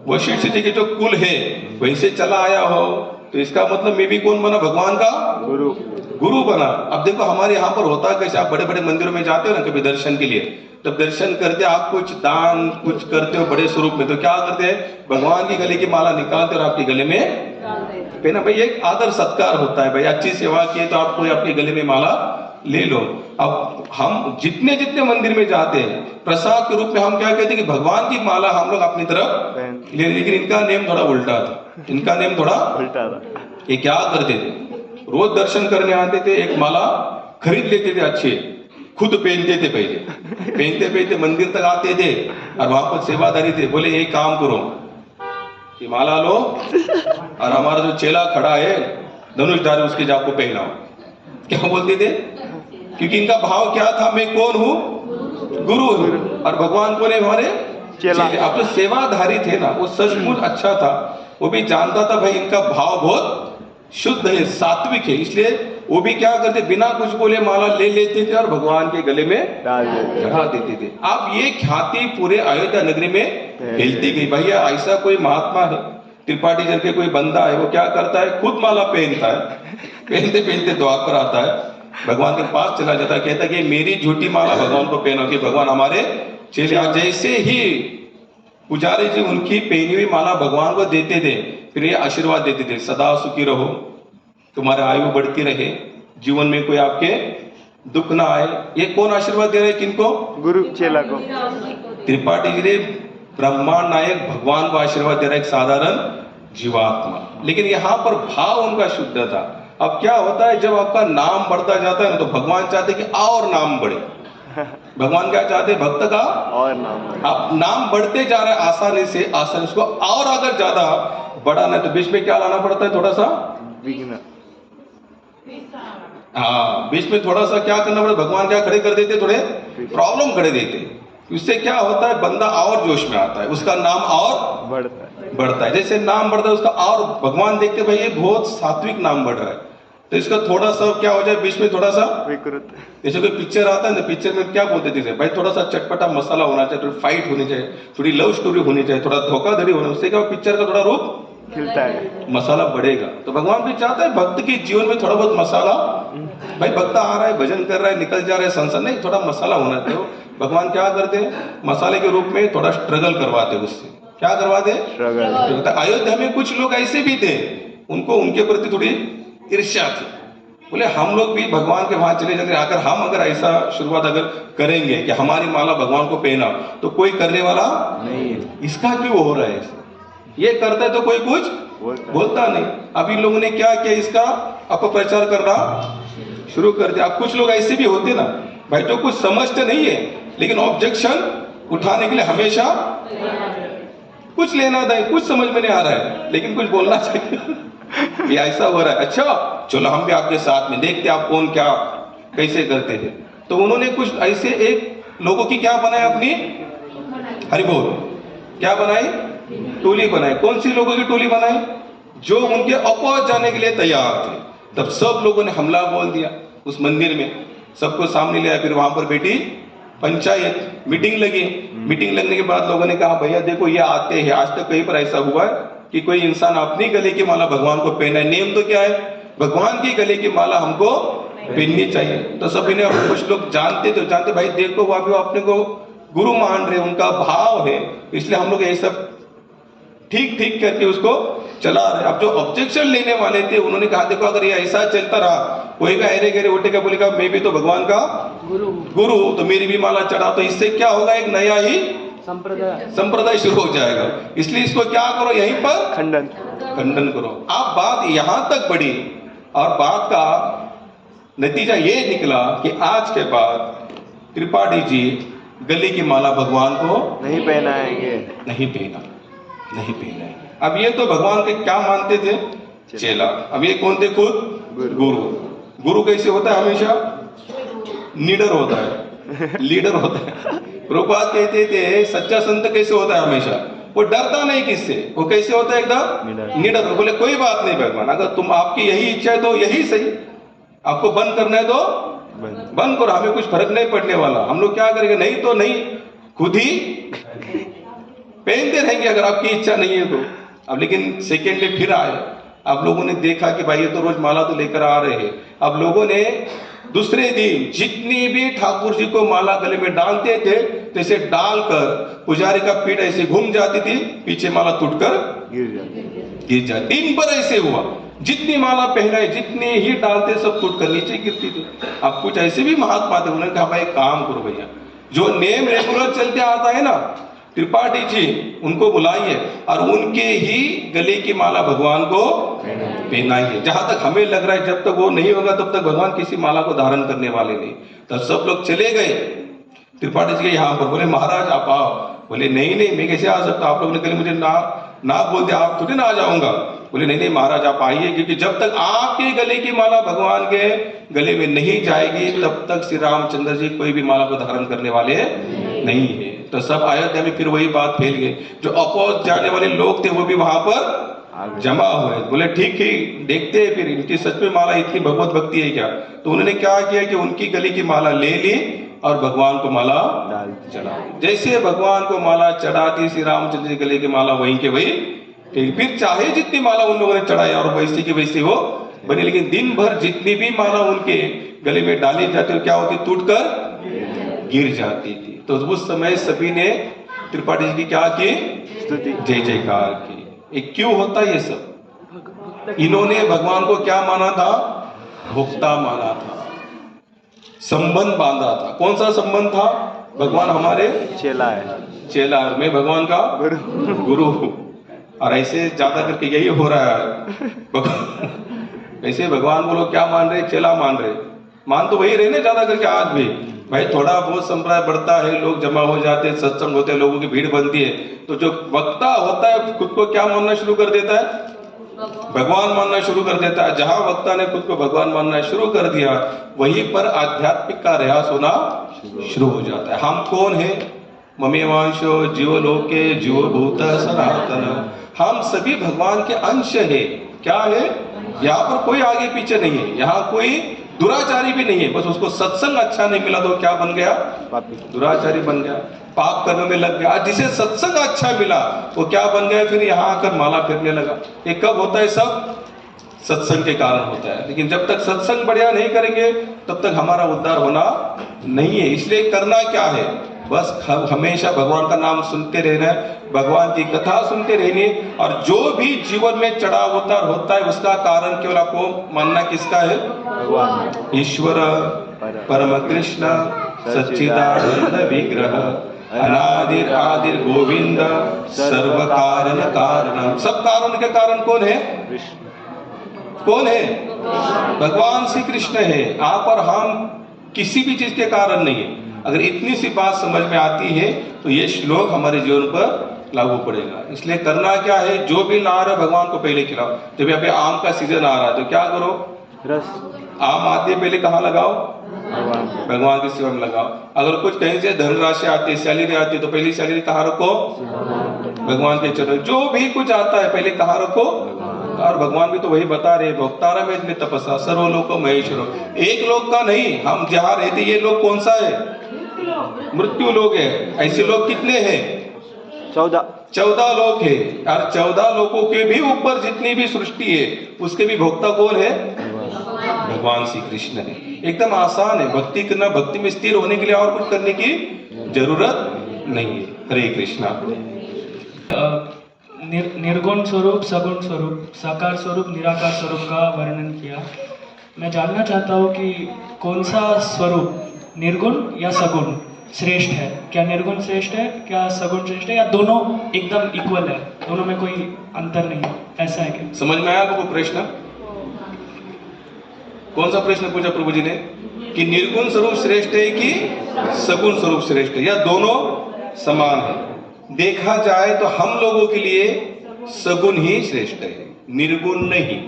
वशिष्ठ जी के जो कुल है वैसे चला आया हो, तो इसका मतलब मैं भी कौन बना? भगवान का गुरु। गुरु बना। अब देखो हमारे यहाँ पर होता है कैसे, आप बड़े बड़े मंदिरों में जाते हो ना कभी दर्शन के लिए, तब दर्शन करते आप कुछ दान कुछ करते हो बड़े स्वरूप में, तो क्या करते हैं? भगवान की गले की माला निकालते और आपके गले में पहना। भाई एक आदर सत्कार होता है, भाई अच्छी सेवा की तो आप कोई आपके गले में माला ले लो। अब हम जितने जितने मंदिर में जाते हैं प्रसाद के रूप में हम क्या कहते हैं कि भगवान की माला हम लोग अपनी तरफ ले, लेकिन इनका नेम थोड़ा उल्टा था। इनका नेम थोड़ा उल्टा था। ये क्या करते थे? रोज दर्शन करने आते थे, एक माला खरीद लेते थे, अच्छे खुद पहनते थे। पहले पहनते पहनते मंदिर तक आते थे और वहां पर सेवादारी थे, बोले एक काम करो, ये माला लो और हमारा जो चेला खड़ा है धनुषधारी उसके जाको पहनाओ। क्या बोलते थे? क्योंकि इनका भाव क्या था? मैं कौन हूँ? गुरु हूँ। और भगवान कौन है? हमारे चेला। आप जो सेवाधारी थे ना, वो सचमुच अच्छा था। वो भी जानता था भाई इनका भाव बहुत शुद्ध है, सात्विक है, इसलिए वो भी क्या करते? बिना कुछ बोले माला ले लेते थे और भगवान के गले में डाल देते। चढ़ा देते थे। अब ये ख्याति पूरे अयोध्या नगरी में फैलती गई। भैया ऐसा कोई महात्मा है, त्रिपाठी जन के कोई बंदा है, वो क्या करता है? खुद माला पहनता है, पहनते पहनते द्वार पर आता है, भगवान के पास चला जाता है, कहता है कि मेरी झूठी माला भगवान को पहनो कि भगवान हमारे चेले। जैसे ही पुजारी जी उनकी पहनी हुई माला भगवान को देते थे, फिर ये आशीर्वाद देते थे, सदा सुखी रहो, तुम्हारे आयु बढ़ती रहे, जीवन में कोई आपके दुख ना आए। ये कौन आशीर्वाद दे रहे? किनको? गुरु चेला को। त्रिपाठी जी ने ब्रह्मांड नायक भगवान को आशीर्वाद दे रहा है, एक साधारण जीवात्मा, लेकिन यहाँ पर भाव उनका शुद्ध था। अब क्या होता है, जब आपका नाम बढ़ता जाता है ना, तो भगवान चाहते कि और नाम बढ़े। भगवान क्या चाहते? भक्त का और नाम। अब नाम बढ़ते जा रहा है आसानी से, आसानी उसको और अगर ज्यादा बढ़ाना तो बीच में क्या लाना पड़ता है? थोड़ा सा विघ्न। हाँ, बीच में थोड़ा सा क्या करना पड़ता? भगवान क्या खड़े कर देते? थोड़े प्रॉब्लम खड़े देते। उससे क्या होता है? बंदा और जोश में आता है, उसका नाम और बढ़ता है। जैसे नाम बढ़ता है उसका, और भगवान देखते भाई ये बहुत सात्विक नाम बढ़ रहा है, तो इसका थोड़ा सा क्या हो जाए? बीच में थोड़ा सा विकृत। जैसे कोई पिक्चर आता है ना, पिक्चर में क्या बोलते थे भाई? थोड़ा सा चटपटा मसाला होना चाहिए, थोड़ी फाइट होनी चाहिए, थोड़ी लव स्टोरी होनी चाहिए, थोड़ा धोखाधड़ी होना, उससे क्या पिक्चर का थोड़ा रूप खिलता है, मसाला बढ़ेगा। तो भगवान भी चाहता है भक्त के जीवन में थोड़ा बहुत मसाला। भाई भक्त आ रहा है, भजन कर रहा है, निकल जा रहा है संसार, नहीं, थोड़ा मसाला होना चाहिए। भगवान क्या करते हैं? मसाले के रूप में थोड़ा स्ट्रगल करवाते, उससे क्या करवाते? स्ट्रगल। अयोध्या में कुछ लोग ऐसे भी थे, उनको उनके प्रति थोड़ी ईर्ष्या थी। बोले हम लोग भी भगवान के वहां चले जाते, अगर हम अगर ऐसा शुरुआत अगर करेंगे कि हमारी माला भगवान को पहना, तो कोई करने वाला नहीं है। इसका क्यों हो रहा है? ये करता है तो कोई कुछ बोलता नहीं। अब इन लोगों ने क्या किया? इसका अपप्रचार करना शुरू कर दिया। अब कुछ लोग ऐसे भी होते ना भाई, जो कुछ समझते नहीं है लेकिन ऑब्जेक्शन उठाने के लिए हमेशा कुछ लेना नहीं, कुछ समझ में नहीं आ रहा है लेकिन कुछ बोलना चाहिए। ये ऐसा हो रहा है, अच्छा चलो हम भी आपके साथ में देखते आप कौन क्या कैसे करते हैं। तो उन्होंने कुछ ऐसे एक लोगों की क्या बनाई? अपनी हरि बोल क्या बनाई? टोली बनाई। कौन सी लोगों की टोली बनाई? जो उनके अपोज जाने के लिए तैयार थे। तब सब लोगों ने हमला बोल दिया उस मंदिर में, सबको सामने लिया। फिर वहां पर बेटी पंचायत मीटिंग लगी। मीटिंग लगने के बाद लोगों ने कहा भैया देखो ये आते हैं, आज तक कहीं पर ऐसा हुआ है कि कोई इंसान अपनी गले की माला भगवान को पहना है? नियम तो क्या है? भगवान की गले की माला हमको पहननी चाहिए। तो सभी ने, कुछ लोग जानते तो जानते भाई देखो वहां भी अपने को गुरु मान रहे, उनका भाव है, इसलिए हम लोग ये सब ठीक ठीक करके उसको चला रहे। अब जो ऑब्जेक्शन लेने वाले थे उन्होंने कहा देखो अगर ये ऐसा चलता रहा, कोई का अरे गहरे उठेगा, बोलेगा मैं भी तो भगवान का गुरु तो मेरी भी माला चढ़ा, तो इससे क्या होगा, एक नया ही संप्रदाय शुरू हो जाएगा। इसलिए इसको क्या करो, यहीं पर खंडन करो। अब बात यहां तक बढ़ी और बात का नतीजा ये निकला कि आज के बाद त्रिपाठी जी गले की माला भगवान को नहीं पहनाएंगे, नहीं पहनाएंगे। अब ये तो भगवान के क्या मानते थे, चेला। अब ये कौन थे, खुद गुरु कैसे होता है, हमेशा लीडर होता है, लीडर होता है। प्रभुपाद कहते थे सच्चा संत कैसे होता है, हमेशा वो डरता नहीं किससे, वो कैसे होता है, एकदम निडर। बोले कोई बात नहीं भगवान, अगर तुम आपकी यही इच्छा है तो यही सही, आपको बंद करना है तो बंद करो, हमें कुछ फर्क नहीं पड़ने वाला। हम लोग क्या करेंगे, नहीं तो नहीं, खुद ही पहनते रहेंगे अगर आपकी इच्छा नहीं है तो। अब लेकिन सेकेंड डे फिर आए, आप लोगों ने देखा कि भाई ये तो रोज माला तो लेकर आ रहे हैं। अब लोगों ने दूसरे दिन जितनी भी ठाकुर जी को माला गले में डालते थे, तो इसे डालकर पुजारी का पीठ ऐसे घूम जाती थी, पीछे माला टूटकर गिर जाती। दिन भर ऐसे हुआ, जितनी माला पहनाई, जितने ही डालते सब टूटकर नीचे गिरती थी। अब कुछ ऐसे भी महात्मा थे, उन्होंने कहा भाई काम करो भैया, जो नेम रेगुलर चलते आता है ना, त्रिपाठी जी उनको बुलाइए और उनके ही गले की माला भगवान को पहनाइए। जहां तक हमें लग रहा है जब तक वो नहीं होगा तब तक भगवान किसी माला को धारण करने वाले नहीं। तब सब लोग चले गए त्रिपाठी जी के यहाँ पर, बोले महाराज आप आओ। बोले नहीं मैं कैसे आ सकता, आप लोगों ने कल मुझे ना बोल दिया, आप थोड़ी ना आ जाऊंगा। बोले नहीं महाराज आप आइए, क्योंकि जब तक आपके गले की माला भगवान के गले में नहीं जाएगी तब तक श्री रामचंद्र जी कोई भी माला को धारण करने वाले नहीं है। तो सब अयोध्या में फिर वही बात फैल गई, जो अपोज जाने वाले लोग थे वो भी वहां पर जमा हुए। बोले ठीक ही देखते हैं फिर इनकी सच में माला इतनी भगवत भक्ति है क्या। तो उन्होंने क्या किया कि उनकी गले की माला ले ली और भगवान को माला चढ़ा। जैसे भगवान को माला चढ़ाती श्री रामचंद्र जी गले की माला वहीं के वही, फिर चाहे जितनी माला उन लोगों ने चढ़ाई और वैसी की वैसी वो बनी, लेकिन दिन भर जितनी भी माला उनके गले में डाली जाती और क्या होती, टूटकर गिर जाती थी। तो उस समय सभी ने त्रिपाठी जी की क्या की, जय जयकार की। ये क्यों होता ये सब, इन्होंने भगवान को क्या माना था, भोक्ता माना था, संबंध बांधा था। कौन सा संबंध था, भगवान हमारे चेला है, चेला और मैं भगवान का गुरु। और ऐसे ज्यादा करके यही हो रहा है। ऐसे भगवान को लोग क्या मान रहे, चेला मान रहे। मान तो वही रहे ना ज्यादा करके आज भी। भाई थोड़ा बहुत संप्रदाय बढ़ता है, लोग जमा हो जाते हैं, सत्संग होते हैं, लोगों की भीड़ बनती है, तो जो वक्ता होता है खुद को क्या मानना शुरू कर देता है, भगवान मानना शुरू कर देता है। जहां वक्ता ने खुद को भगवान मानना शुरू कर दिया वहीं पर आध्यात्मिक का रयास होना शुरू हो जाता है। हम कौन है, ममेवांशो जीवलोके जीवभूत सनातन, हम सभी भगवान के अंश है। क्या है, यहाँ पर कोई आगे पीछे नहीं है, यहाँ कोई दुराचारी भी नहीं है। बस उसको सत्संग अच्छा नहीं मिला तो क्या बन गया, दुराचारी बन गया, पाप करने में लग गया। जिसे सत्संग अच्छा मिला वो क्या बन गया, फिर यहाँ आकर माला फेरने लगा। ये कब होता है, सब सत्संग के कारण होता है। लेकिन जब तक सत्संग बढ़िया नहीं करेंगे तब तक हमारा उद्धार होना नहीं है। इसलिए करना क्या है, बस हमेशा भगवान का नाम सुनते रहना है, भगवान की कथा सुनते रहनी है। और जो भी जीवन में चढ़ाव उतार होता है उसका कारण केवल आपको मानना किसका है, ईश्वर परम कृष्ण सच्चिदानंद विग्रह अनादिर आदिर गोविंद सर्व कारण कारणम। सब कारण के कारण कौन है, कौन है, भगवान श्री कृष्ण है। आप और हम किसी भी चीज के कारण नहीं है। अगर इतनी सी बात समझ में आती है तो ये श्लोक हमारे जीवन पर लागू पड़ेगा। इसलिए करना क्या है, जो भी ला रहे भगवान को पहले खिलाओ। जब यहाँ पे आम का सीजन आ रहा है तो क्या करो, रस आम आते पहले कहाँ लगाओ, भगवान की सेवा में लगाओ। अगर कुछ कहीं से धनराशि आती है, सैलरी आती है, तो पहली सैलरी कहाँ रखो, भगवान के चरणों। जो भी कुछ आता है पहले कहाँ रखो, और भगवान भी तो वही बता रहे, भोक्तारा में इतने तपस्या सर्वलोको महेश्वरो। एक लोग का नहीं, हम जहाँ रहते ये लोग कौन सा है, मृत्यु लोग है। ऐसे लोग कितने हैं, 14 लोग है। और 14 लोगों के भी ऊपर जितनी भी सृष्टि है उसके भी भोक्ता कौन है, भगवान श्री कृष्ण है। एकदम आसान है भक्ति करना। भक्ति में स्थिर होने के लिए और कुछ करने की जरूरत नहीं है। हरे कृष्णा। निर्गुण स्वरूप, सगुण स्वरूप, साकार स्वरूप, निराकार स्वरूप का वर्णन किया। मैं जानना चाहता हूँ कि कौन सा स्वरूप निर्गुण या सगुण श्रेष्ठ है? क्या निर्गुण श्रेष्ठ है, क्या सगुण श्रेष्ठ है, या दोनों एकदम इक्वल है, दोनों में कोई अंतर नहीं है, ऐसा है क्या? समझ में आया आपको प्रश्न? कौन सा प्रश्न पूछा प्रभु जी ने? कि निर्गुण स्वरूप श्रेष्ठ है कि सगुण स्वरूप श्रेष्ठ है, या दोनों समान है? देखा जाए तो हम लोगों के लिए सगुण ही श्रेष्ठ है, निर्गुण नहीं।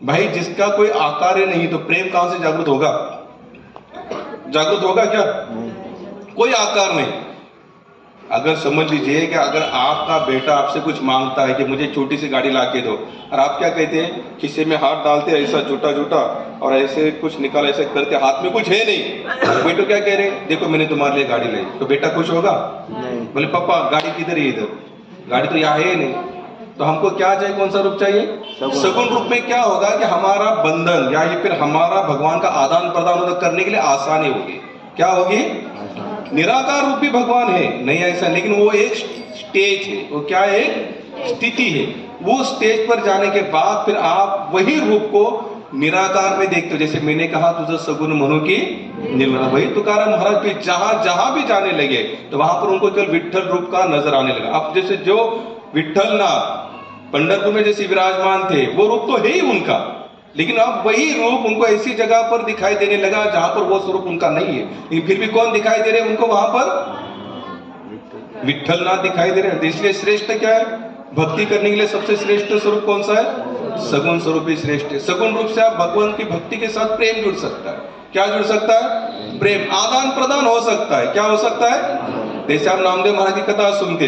भाई जिसका कोई आकार ही नहीं तो प्रेम कहां से जागृत होगा? जागृत होगा क्या? कोई आकार नहीं। अगर समझ लीजिए कि अगर आपका बेटा आपसे कुछ मांगता है कि मुझे छोटी सी गाड़ी ला के दो, और आप क्या कहते हैं? खिस्से में हाथ डालते ऐसा छोटा छोटा और ऐसे कुछ निकाल, ऐसे करते, हाथ में कुछ है नहीं। बेटो क्या कह रहे हैं? देखो मैंने तुम्हारे लिए गाड़ी लाई। तो बेटा खुश होगा? बोले पापा गाड़ी किधर है? इधर गाड़ी तो यहाँ है नहीं। तो हमको क्या चाहिए? कौन सा रूप चाहिए? सगुण रूप में क्या होगा कि हमारा बंधन या ये फिर हमारा भगवान का आदान प्रदान करने के लिए आसानी होगी। क्या होगी? निराकार रूप भी भगवान है, नहीं ऐसा, लेकिन वो एक स्टेज है। वो क्या है? स्थिति है। वो स्टेज पर जाने के बाद फिर आप वही रूप को निराकार में देखते हो। जैसे मैंने कहा तुझे सगुण मनु की निर्मला, वही तुकाराम महाराज भी जहां जहां भी जाने लगे तो वहां पर उनको केवल विठ्ठल रूप का नजर आने लगा। अब जैसे जो विठ्ठल नाथ पंढरपुर में जैसे विराजमान थे वो रूप तो है ही उनका, लेकिन अब वही रूप उनको ऐसी जगह पर दिखाई देने लगा जहां पर वो स्वरूप उनका नहीं है। लेकिन फिर भी कौन दिखाई दे रहे हैं उनको? वहां पर विठ्ठल नाथ दिखाई दे रहे हैं। इसलिए श्रेष्ठ क्या है? भक्ति करने के लिए सबसे श्रेष्ठ स्वरूप कौन सा है? सगुण स्वरूप ही श्रेष्ठ है। सगुण रूप से आप भगवान की भक्ति के साथ प्रेम जुड़ सकता है। क्या जुड़ सकता है? प्रेम, आदान प्रदान हो सकता है। क्या हो सकता है? जैसे आप नामदेव महाराज की कथा सुनते,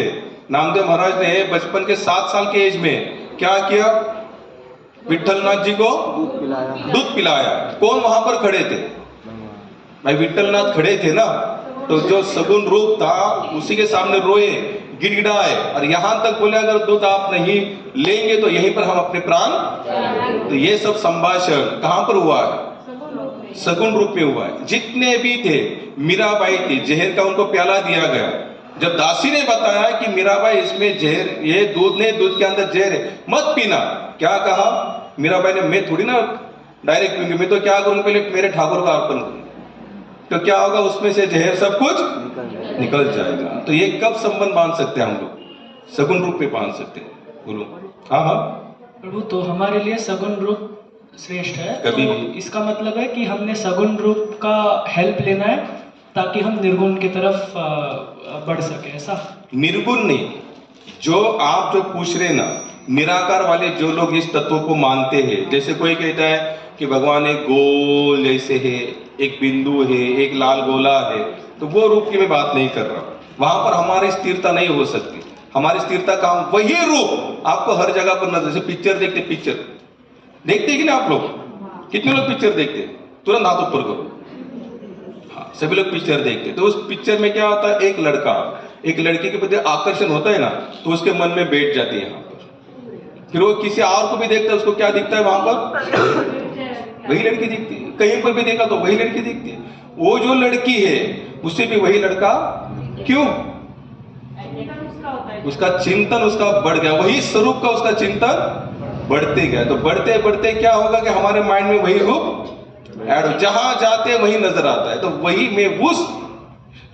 नामदेव महाराज ने बचपन के 7 साल के एज में क्या किया? विठ्ठलनाथ जी को दूध पिलाया। कौन वहां पर खड़े थे? भाई विठ्ठलनाथ खड़े थे ना। तो जो सगुण रूप था उसी के सामने रोए, गिड़गिड़ाए, और यहां तक बोले अगर दूध आप नहीं लेंगे तो यहीं पर हम अपने प्राण। तो ये सब संभाषण कहां पर हुआ है? सगुण रूप में हुआ है। जितने भी थे, मीराबाई थी, जहर का उनको प्याला दिया गया। जब दासी ने बताया कि मीराबाई इसमें जहर, ये दूध नहीं, दूध के अंदर जहर है, मत पीना, क्या कहा मीराबाई ने? मैं थोड़ी ना डायरेक्ट पीऊंगी, मैं तो क्या करूं, पहले मेरे ठाकुर का अर्पण करूं। तो क्या होगा? उसमें से जहर सब कुछ निकल जाएगा। तो ये कब संबंध बांध सकते हैं हम लोग? सगुण रूप में बांध सकते हैं। बोलो। हाँ हाँ प्रभु, तो हमारे लिए सगुण रूप श्रेष्ठ है। कभी तो भी। इसका मतलब है कि हमने सगुण रूप का हेल्प लेना है ताकि हम निर्गुण की तरफ बढ़ सके, ऐसा? निर्गुण नहीं, जो आप जो पूछ रहे ना, निराकार वाले जो लोग इस तत्व को मानते हैं, जैसे कोई कहता है कि भगवान एक गोल जैसे है, एक बिंदु है, एक लाल गोला है, तो वो रूप की मैं बात नहीं कर रहा। वहां पर हमारी स्थिरता नहीं हो सकती। हमारी स्थिरता काम वही रूप आपको हर जगह पर नजर। जैसे पिक्चर देखते, पिक्चर देखते कि ना आप लोग? कितने लोग पिक्चर देखते? तुरंत हाथ ऊपर करो। हाँ, सभी लोग पिक्चर देखते। तो उस पिक्चर में क्या होता है? एक लड़का एक लड़की के प्रति आकर्षण होता है ना, तो उसके मन में बैठ जाती है यहाँ पर। फिर वो किसी और को भी देखता है, उसको क्या दिखता है वहां पर? वही लड़की दिखती है। कहीं पर भी देखा तो वही लड़की दिखती है। वो जो लड़की है उससे भी वही लड़का। क्यों? उसका चिंतन उसका बढ़ गया, वही स्वरूप का उसका चिंतन बढ़ते गया। तो बढ़ते बढ़ते क्या होगा कि हमारे माइंड में वही रूप ऐड हो, जहां जाते वही नजर आता है। तो वही मैं उस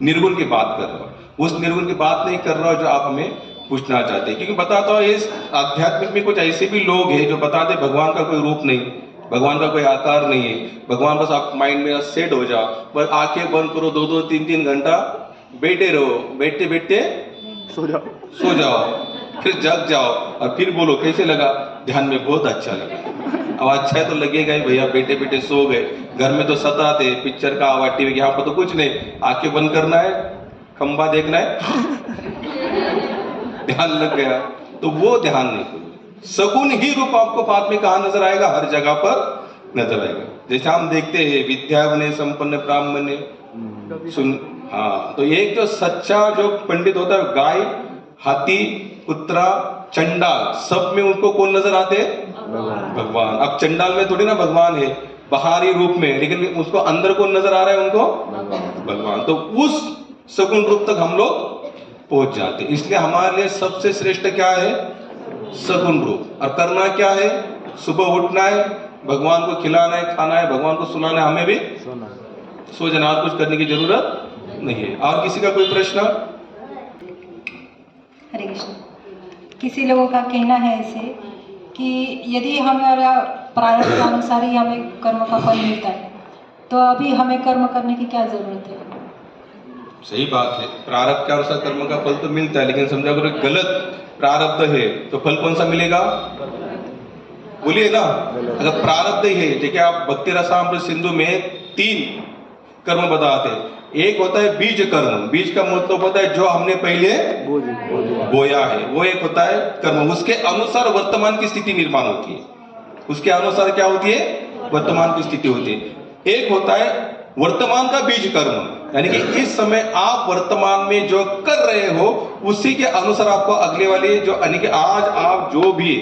निर्गुण की बात कर रहा हूं, उस निर्गुण की बात नहीं कर रहा हूं जो आप हमें पूछना चाहते हैं। क्योंकि बताता हूं, इस आध्यात्मिक में कुछ ऐसे भी लोग हैं जो बताते भगवान का कोई रूप नहीं, भगवान का कोई आकार नहीं है, भगवान बस आप माइंड में सेट हो जाओ, बस आंखें बंद करो, 2-2, 3-3 घंटा बैठे रहो, बैठते बैठते सो जाओ, फिर जग जाओ और फिर बोलो कैसे लगा? ध्यान में बहुत अच्छा लगा। अब अच्छा है तो लगेगा ही भैया, बैठे बैठे सो गए। घर में तो सताते, पिक्चर का आवाज, टीवी, यहाँ पर तो कुछ नहीं, आंखें बंद करना है, खंबा देखना है, ध्यान लग गया। तो वो ध्यान नहीं करो। सगुण ही रूप आपको बाद में कहाँ नजर आएगा? हर जगह पर नजर आएगा। जैसे हम देखते हैं विद्यावने संपन्न ब्राह्मण सुन, हाँ, तो एक जो सच्चा जो पंडित होता है, गाय, हाथी, कुत्रा, चंडाल, सब में उनको कौन नजर आते हैं? भगवान। अब चंडाल में थोड़ी ना भगवान है, बाहरी रूप में, लेकिन उसको अंदर कौन नजर आ रहा है? उनको भगवान। तो उस सगुण रूप तक हम लोग पहुंच जाते हैं। इसलिए हमारे लिए सबसे श्रेष्ठ क्या है? सगुण रूप। और करना क्या है? सुबह उठना है, भगवान को खिलाना है, खाना है, भगवान को सुनाना है, हमें भी सो जाना, और कुछ करने की जरूरत नहीं है। और किसी का कोई प्रश्न? हरे कृष्ण। किसी लोगों का कहना है ऐसे कि यदि हमारा प्रारब्ध के अनुसार ही हमें कर्म का फल मिलता है तो अभी हमें कर्म करने की क्या जरूरत है? सही बात है, प्रारब्ध के अनुसार कर्म का फल तो मिलता है, लेकिन समझा अगर गलत प्रारब्ध है तो फल कौन सा मिलेगा? बोलिए ना। अगर प्रारब्ध ही है, ठीक है, आप भक्ति रसामृत सिंधु में 3 कर्म बताते हैं। एक होता है बीज कर्म, बीज का मतलब होता है जो हमने पहले बोया है, वो एक होता है कर्म। उसके अनुसार वर्तमान की स्थिति निर्माण होती है, उसके अनुसार क्या होती है? वर्तमान की स्थिति होती है। एक होता है वर्तमान का बीज कर्म, यानी कि इस समय आप वर्तमान में जो कर रहे हो उसी के अनुसार आपको अगले वाले जो, यानी कि आज आप जो भी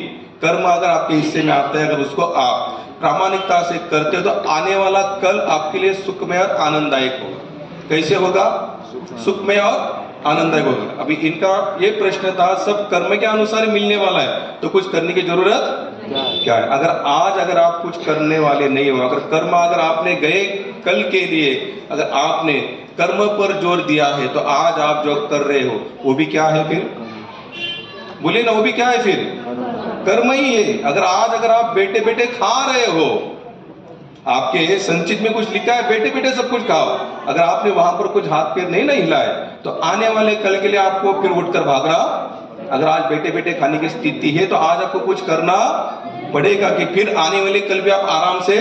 कर्म अगर आपके हिस्से में आता है, अगर उसको आप प्रामाणिकता से करते हो तो आने वाला कल आपके लिए सुखमय और आनंददायक होगा। कैसे होगा? सुखमय और आनंददायक होगा। अभी इनका ये प्रश्न था, सब कर्म के अनुसार मिलने वाला है तो कुछ करने की जरूरत क्या है? अगर आप कुछ करने वाले नहीं हो, अगर कर्म अगर आपने गए कल के लिए अगर आपने कर्म पर जोर दिया है तो आज आप जो कर रहे हो वो भी क्या है फिर? बोलिए ना, वो भी क्या है फिर? कर्म ही है। अगर आप बैठे बैठे खा रहे हो, आपके संचित में कुछ लिखा है बैठे बैठे सब कुछ खाओ, अगर आपने वहां पर कुछ हाथ पैर नहीं ना हिलाए तो आने वाले कल के लिए आपको फिर उठकर भागना। अगर आज बैठे बैठे खाने की स्थिति है तो आज आपको कुछ करना पड़ेगा कि फिर आने वाले कल भी आप आराम से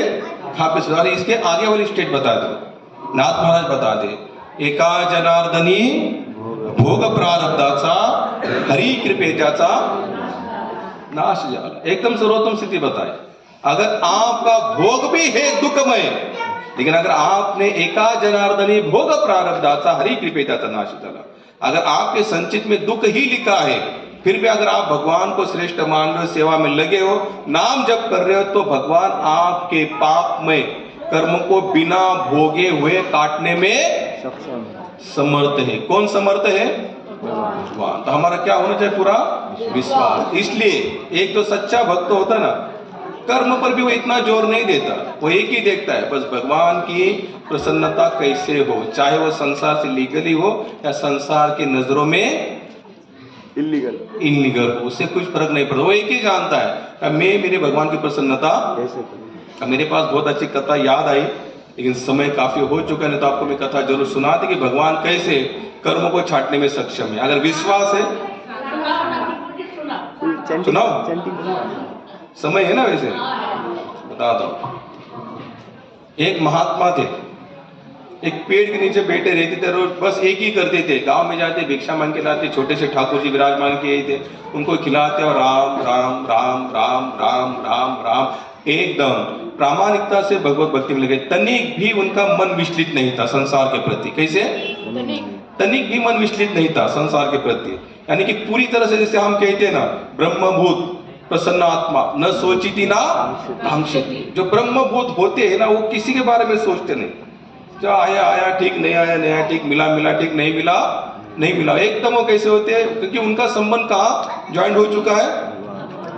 खा पी सको। इसके आगे वाली स्टेट बता दो, नाथ महाराज बता दे, एका जनार्दनी भोग प्रारब्धाचा हरी कृपेचा नाश झाला। एकदम सर्वोत्तम स्थिति बताए। अगर आपका भोग भी है दुखमय, लेकिन अगर आपने एका जनार्दनी भोग प्रारब्धाचा हरि कृपेचा नाश झाला, अगर आपके संचित में दुख ही लिखा है फिर भी अगर आप भगवान को श्रेष्ठ मान रहे हो, सेवा में लगे हो, नाम जप कर रहे हो, तो भगवान आपके पापमय कर्म को बिना भोगे हुए काटने में समर्थ है। कौन समर्थ है? भगवान। तो हमारा क्या होना चाहिए? पूरा विश्वास। इसलिए एक तो सच्चा भक्त होता ना, कर्म पर भी वो इतना जोर नहीं देता, वो एक ही देखता है बस भगवान की प्रसन्नता कैसे हो, चाहे वो संसार से लीगली हो या संसार की नजरों में इलीगल हो, उससे कुछ फर्क नहीं पड़ता। वो एक ही जानता है मैं मेरे भगवान की प्रसन्नता कैसे करूं। मेरे पास बहुत अच्छी कथा याद आई, लेकिन समय काफी हो चुका है, नहीं तो आपको मैं कथा जरूर सुनाती कि भगवान कैसे कर्म को छाटने में सक्षम है। अगर विश्वास है सुनाओ, समय है ना, वैसे बता दो। एक महात्मा थे, एक पेड़ के नीचे बैठे रहते थे, रोज बस एक ही करते थे, गांव में जाते भिक्षा मांग के लाते, छोटे से ठाकुर जी विराजमान किए थे, उनको खिलाते और राम राम राम राम राम राम राम एकदम प्रामाणिकता से भगवत भक्ति में लगे। तनिक भी उनका मन विचलित नहीं था संसार के प्रति। कैसे? तनिक भी मन विचलित नहीं था संसार के प्रति, यानी कि पूरी तरह से, जैसे हम कहते हैं ना, ब्रह्मभूत प्रसन्न आत्मा न सोचती ना कांक्षती। जो ब्रह्मभूत होते हैं ना, वो किसी के बारे में सोचते नहीं, जो आया आया ठीक, नहीं आया नहीं आया ठीक, मिला मिला ठीक, नहीं मिला नहीं मिला, एकदम वो कैसे होते हैं? क्योंकि उनका संबंध कहाँ ज्वाइंट हो चुका है?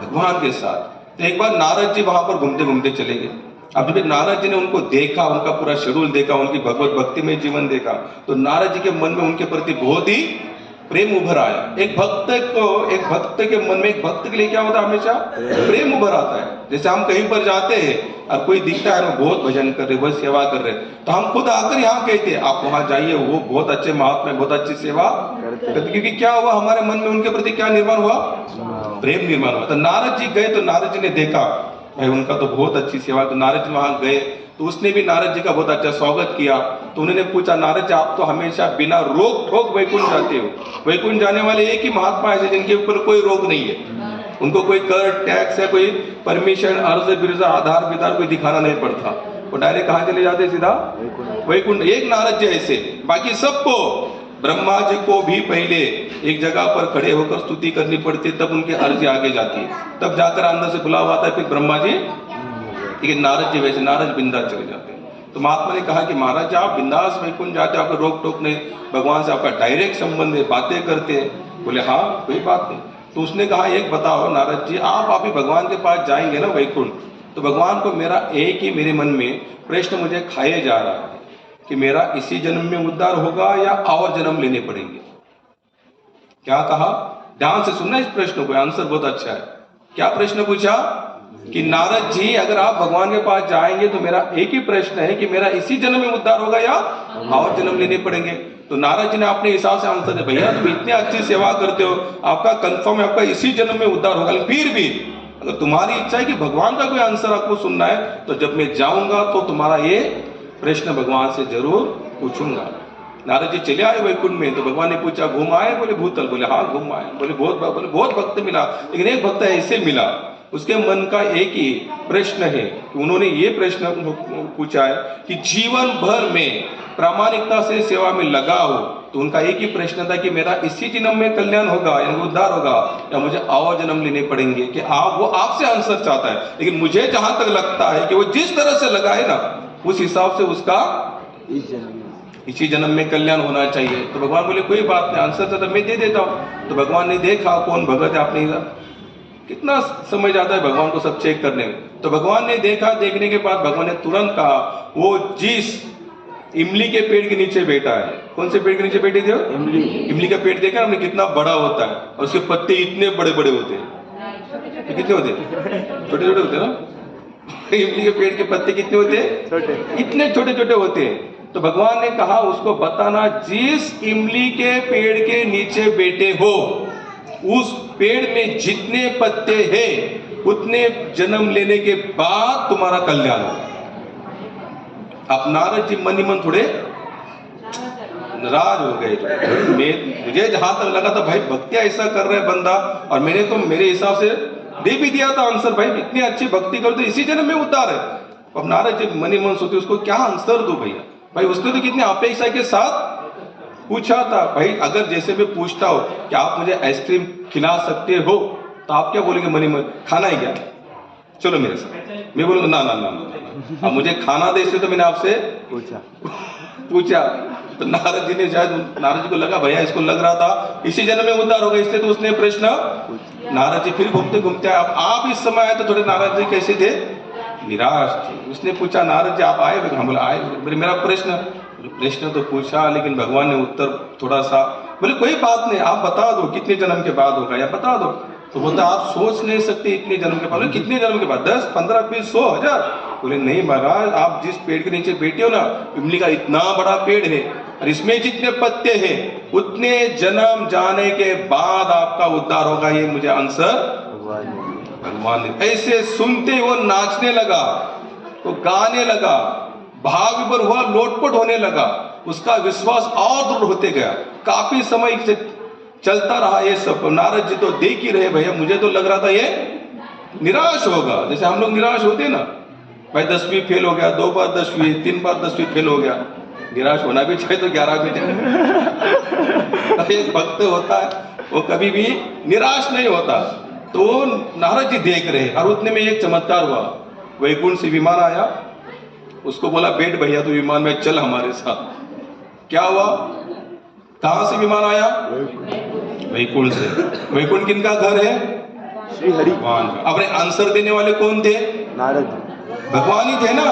भगवान के साथ। तो एक बार नारद जी वहां पर घूमते घूमते चले गए। अब जब नारद जी ने उनको देखा, उनका पूरा शेड्यूल देखा, उनकी भगवत भक्ति में जीवन देखा, तो नारद जी के मन में उनके प्रति बहुत ही प्रेम उभर आया। एक भक्त के मन में, एक भक्त के लिए क्या होता है? हमेशा प्रेम उभर आता है। जैसे हम कहीं पर जाते हैं और कोई दिखता है, वो बहुत भजन कर रहे, बहुत सेवा कर रहे, तो हम खुद आकर यहाँ कहते हैं आप वहां जाइए, वो बहुत अच्छे महात्मा, बहुत अच्छी सेवा करते। क्योंकि क्या हुआ? हमारे मन में उनके प्रति क्या निर्माण हुआ? प्रेम निर्माण हुआ। तो नारद जी गए, तो नारद जी ने देखा भाई उनका तो बहुत अच्छी सेवा। तो नारद जी वहां गए तो उसने भी नारद जी का बहुत अच्छा स्वागत किया। तो उन्होंने पूछा, नारद जी आप तो हमेशा बिना रोक ठोक वैकुंठ जाते हो, वैकुंठ जाने वाले एक ही महात्मा ऐसे जिनके ऊपर कोई रोक नहीं है, उनको कोई कर टैक्स है, कोई परमिशन, अर्ज बिरजा, आधार विधार कोई दिखाना नहीं पड़ता, वो डायरेक्ट कहाँ चले जाते? सीधा वैकुंठ। एक नारद जी ऐसे, बाकी सबको, ब्रह्मा जी को भी पहले एक जगह पर खड़े होकर स्तुति करनी पड़ती है, तब उनकी अर्जी आगे जाती है, तब जाकर अंदर से बुलावा आता है, फिर ब्रह्मा जी। लेकिन नारद जी वैसे, नारद बिंदा चले जाते हैं। तो महात्मा ने कहा कि महाराज जी आप बिंदास वैकुंठ जाते हो, आपको रोक टोक नहीं, भगवान से आपका डायरेक्ट संबंध है, बातें करते हैं। बोले हाँ कोई बात नहीं। तो उसने कहा एक बताओ नारद जी, आप अभी भगवान के पास जाएंगे ना वैकुंठ, तो भगवान को मेरा एक ही मेरे मन में प्रश्न मुझे खाए जा रहा है कि मेरा इसी जन्म में उद्धार होगा या और जन्म लेने पड़ेंगे। क्या कहा, ध्यान से सुनना इस प्रश्न को, आंसर बहुत अच्छा है। क्या प्रश्न पूछा कि नारद जी अगर आप भगवान के पास जाएंगे तो मेरा एक ही प्रश्न है कि मेरा इसी जन्म में उद्धार होगा या और जन्म लेने पड़ेंगे। तो नारद जी ने अपने हिसाब से आंसर दिया, भैया तुम इतनी अच्छी सेवा करते हो, आपका कंफर्म है आपका इसी जन्म में उद्धार होगा, लेकिन फिर भी अगर तुम्हारी इच्छा है कि भगवान का कोई आंसर आपको सुनना है तो जब मैं जाऊंगा तो तुम्हारा ये प्रश्न भगवान से जरूर पूछूंगा। नारद जी चले आए वैकुंठ में, तो भगवान ने पूछा घूम आए, बोले भूतल, बोले हाँ घूम आए, बोले बहुत भक्त मिला, लेकिन एक भक्त ऐसे मिला उसके मन का एक ही प्रश्न है कि उन्होंने ये प्रश्न पूछा है कि जीवन भर में प्रामाणिकता से सेवा में लगा हो, तो उनका एक ही प्रश्न था कि मेरा इसी जन्म में कल्याण होगा या उद्धार होगा या मुझे और जन्म लेने पड़ेंगे, कि वो आपसे आंसर चाहता है। लेकिन मुझे जहां तक लगता है कि वो जिस तरह से लगा है ना उस हिसाब से उसका इसी जन्म में कल्याण होना चाहिए। तो भगवान बोले कोई बात नहीं, आंसर तो मैं दे देता हूँ। तो भगवान ने देखा कौन भगत है, आपने कितना समय जाता है भगवान को सब चेक करने में। तो भगवान ने देखा, देखने के बाद भगवान ने तुरंत कहा वो जिस इमली के पेड़ के नीचे बैठा है, कौन से पेड़ के नीचे बैठे थे? इमली का पेड़ देखा हमने कितना बड़ा होता है और उसके पत्ते इतने बड़े बड़े होते हैं। तो कितने होते हैं? छोटे छोटे होते हैं ना। इमली के पेड़ के पत्ते कितने होते हैं? इतने छोटे छोटे होते हैं। तो भगवान ने कहा उसको बताना, जिस इमली के पेड़ के नीचे बैठे हो उस पेड़ में जितने पत्ते हैं उतने जन्म लेने के बाद तुम्हारा कल्याण होगा। अब नारद जी मन ही मन थोड़े नाराज हो गए। मुझे जहां तक लगा था भाई भक्ति ऐसा कर रहा है बंदा, और मैंने तो मेरे हिसाब से दे भी दिया था आंसर, भाई इतनी अच्छी भक्ति कर तो इसी जन्म में उद्धार है। अब नारद जी मन ही मन सोचे उसको क्या आंसर दो भैया, भाई उसने तो कितनी अपेक्षा के साथ पूछा था। भाई अगर जैसे मैं पूछता हूं कि आप मुझे आइसक्रीम खिला सकते हो तो आप क्या बोलेंगे मन ही मन, खाना है क्या, चलो मेरे साथ। मैं बोलूंगा ना ना ना ना, अब मुझे खाना दे, इसलिए तो मैंने आपसे पूछा। तो नारद जी ने शायद, नारद जी को लगा भैया इसको लग रहा था इसी जन्म में उद्धार होगा, इसलिए तो उसने प्रश्न। नारद जी फिर घूमते घूमते आए। अब आप इस समय आए तो थोड़े नारद जी कैसे थे, निराश थे। उसने पूछा नारद जी आप आए? हम बोले आए। बोले मेरा प्रश्न तो पूछा, लेकिन भगवान ने उत्तर थोड़ा सा, बोले कोई बात नहीं आप बता दो कितने जन्म के बाद होगा या बता दो। तो बोलता आप सोच नहीं सकते इतने जन्म के बाद। कितने जन्म के बाद? 10, 15, 20, 100, 1000? बोले नहीं महाराज, आप जिस पेड़ के नीचे बैठे हो ना, इमली का इतना बड़ा पेड़ है और इसमें जितने पत्ते हैं उतने जन्म जाने के बाद आपका उद्धार होगा, ये मुझे आंसर भगवान ने। ऐसे सुनते वो नाचने लगा, वो गाने लगा, भाव विभोर हुआ, लोटपोट होने लगा, उसका विश्वास और दृढ़ होते गया। काफी समय से चलता रहा ये सब। नारद जी तो देख ही रहे भैया, मुझे तो लग रहा था ये निराश होगा, जैसे हम लोग निराश होते ना, भाई 10वीं फेल हो गया, 2 बार 10वीं, 3 बार 10वीं फेल हो गया, निराश होना भी चाहिए तो 11वीं जाए। एक भक्त होता है वो कभी भी निराश नहीं होता। तो नारद जी देख रहे, और उतने में एक चमत्कार हुआ, वैकुंठ से विमान आया, उसको बोला बैठ भैया तो विमान में चल हमारे साथ। क्या हुआ, कहां से विमान आया? वैकुंठ से। वैकुंठ किनका घर है? श्री हरि भगवान। अपने आंसर देने वाले कौन थे? नारद भगवान ही थे ना,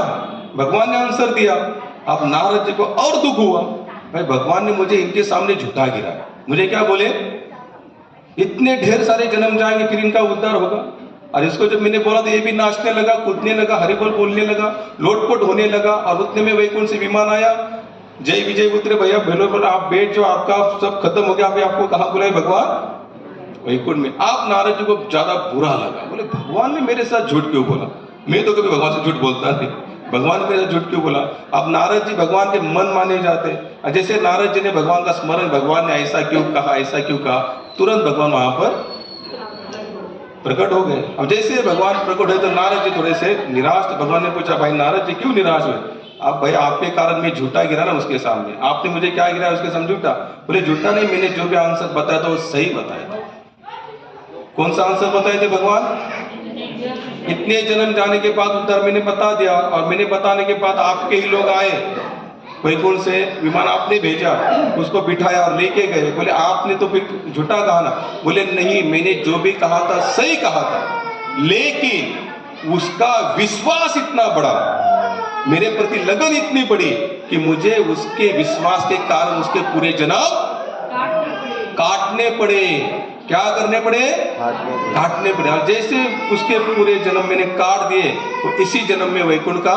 भगवान ने आंसर दिया। अब नारद जी को और दुख हुआ, भाई भगवान ने मुझे इनके सामने झूठा गिरा। मुझे क्या बोले, इतने ढेर सारे जन्म जाएंगे फिर इनका उद्धार होगा। और इसको जब मैंने बोला तो ये भी नाचने लगा, कूदने लगा, हरिबोल बोलने लगा, लोटपोट होने लगा। और उतने में वैकुंठ से विमान आया, जय विजय उतरे भैया, भेलो बोला आप बैठ जो आपका सब खत्म हो गया। अभी आपको कहाँ बुलाए? भगवान वैकुंठ में। आप नारद जी को ज्यादा बुरा लगा, बोले भगवान ने मेरे साथ झूठ क्यों बोला? मैं तो कभी भगवान से झूठ बोलता नहीं, भगवान ने मेरे साथ झूठ क्यों बोला? अब नारद जी भगवान के मन माने जाते। जैसे नारद जी ने भगवान का स्मरण, भगवान ने ऐसा क्यों कहा, ऐसा क्यों कहा, तुरंत भगवान वहां पर प्रकट हो गए। अब जैसे भगवान प्रकट हुए तो नारद जी थोड़े से निराश। तो भगवान ने पूछा भाई नारद जी क्यों निराश हुए? आप भाई आपके कारण मैं झूठा गिरा ना उसके सामने, आपने मुझे क्या गिरा उसके सामने? झूठा। बोले झूठा नहीं, मैंने जो भी आंसर बताया था वो सही बताया था। कौन सा आंसर बताए थे भगवान? इतने जन्म जाने के बाद उधर मैंने बता दिया, और मैंने बताने के बाद आपके ही लोग आए, वैकुंठ से विमान आपने भेजा, उसको बिठाया और लेके गए। बोले आपने तो फिर झूठा कहा ना। बोले नहीं, मैंने जो भी कहा था सही कहा था, लेकिन उसका विश्वास इतना बड़ा, मेरे प्रति लगन इतनी बड़ी कि मुझे उसके विश्वास के कारण उसके पूरे जन्म काटने पड़े। क्या करने पड़े? काटने पड़े। और जैसे उसके पूरे जन्म मैंने काट दिए, तो इसी जन्म में वैकुंठ का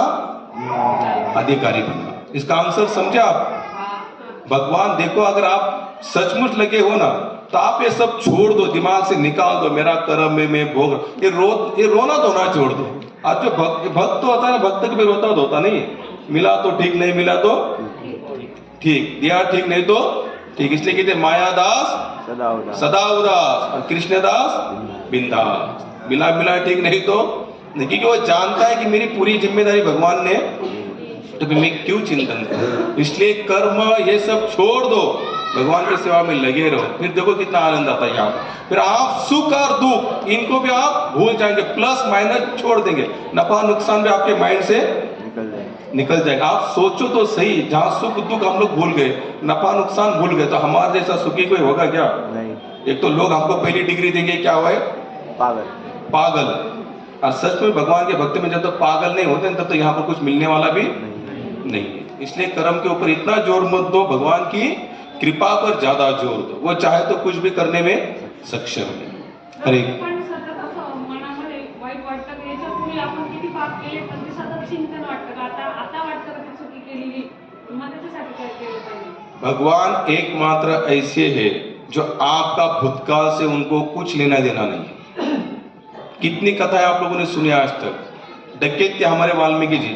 अधिकारी बना। इसका आंसर समझे आप? भगवान देखो, अगर आप सचमुच लगे हो ना, तो आप ये सब छोड़ दो, दिमाग से निकाल दो, मेरा कर्म में मैं भोग, ये रोना धोना छोड़ दो। आज जो भक्त होता है ना, भक्त कभी रोता धोता नहीं है। मिला तो ठीक, नहीं मिला तो ठीक, दिया ठीक, नहीं तो ठीक। इसलिए कहते मायादास सदा उदास और कृष्णदास बिंदास। मिला मिला ठीक, नहीं तो नहीं, क्योंकि वो जानता है कि मेरी पूरी जिम्मेदारी भगवान ने, तो फिर मैं क्यों चिंतन करूं। इसलिए कर्म ये सब छोड़ दो, भगवान की सेवा में लगे रहो, फिर देखो कितना आनंद आता है यहाँ। फिर आप सुख और दुख इनको भी आप भूल जाएंगे, प्लस माइनस छोड़ देंगे, नफा नुकसान भी आपके माइंड से निकल जाएगा। आप सोचो तो सही, जहाँ सुख दुख हम लोग भूल गए, नफा नुकसान भूल गए, तो हमारे जैसा सुखी कोई होगा क्या? नहीं। एक तो लोग हमको पहली डिग्री देंगे, क्या हुआ है? पागल। और सच में भगवान के भक्ति में जब तक पागल नहीं होते तब तो यहाँ पर कुछ मिलने वाला भी नहीं है। इसलिए कर्म के ऊपर इतना जोर मत दो, भगवान की कृपा पर ज्यादा जोर दो। वो चाहे तो कुछ भी करने में सक्षम है। हरे पण सतत असं मनामध्ये वाईट वाटतं की याच्यापूर्वी आपण किती पाप केले, पण ते सतत चिंतन वाटतं का आता वाटतं का ती चुकी केलेली, मग त्याच्यासाठी काय केलं पाहिजे? भगवान एकमात्र ऐसे है जो आपका भूतकाल से उनको कुछ लेना देना नहीं है। कितनी कथाएं आप लोगों ने सुनी आज तक। डकैत थे हमारे वाल्मीकि जी,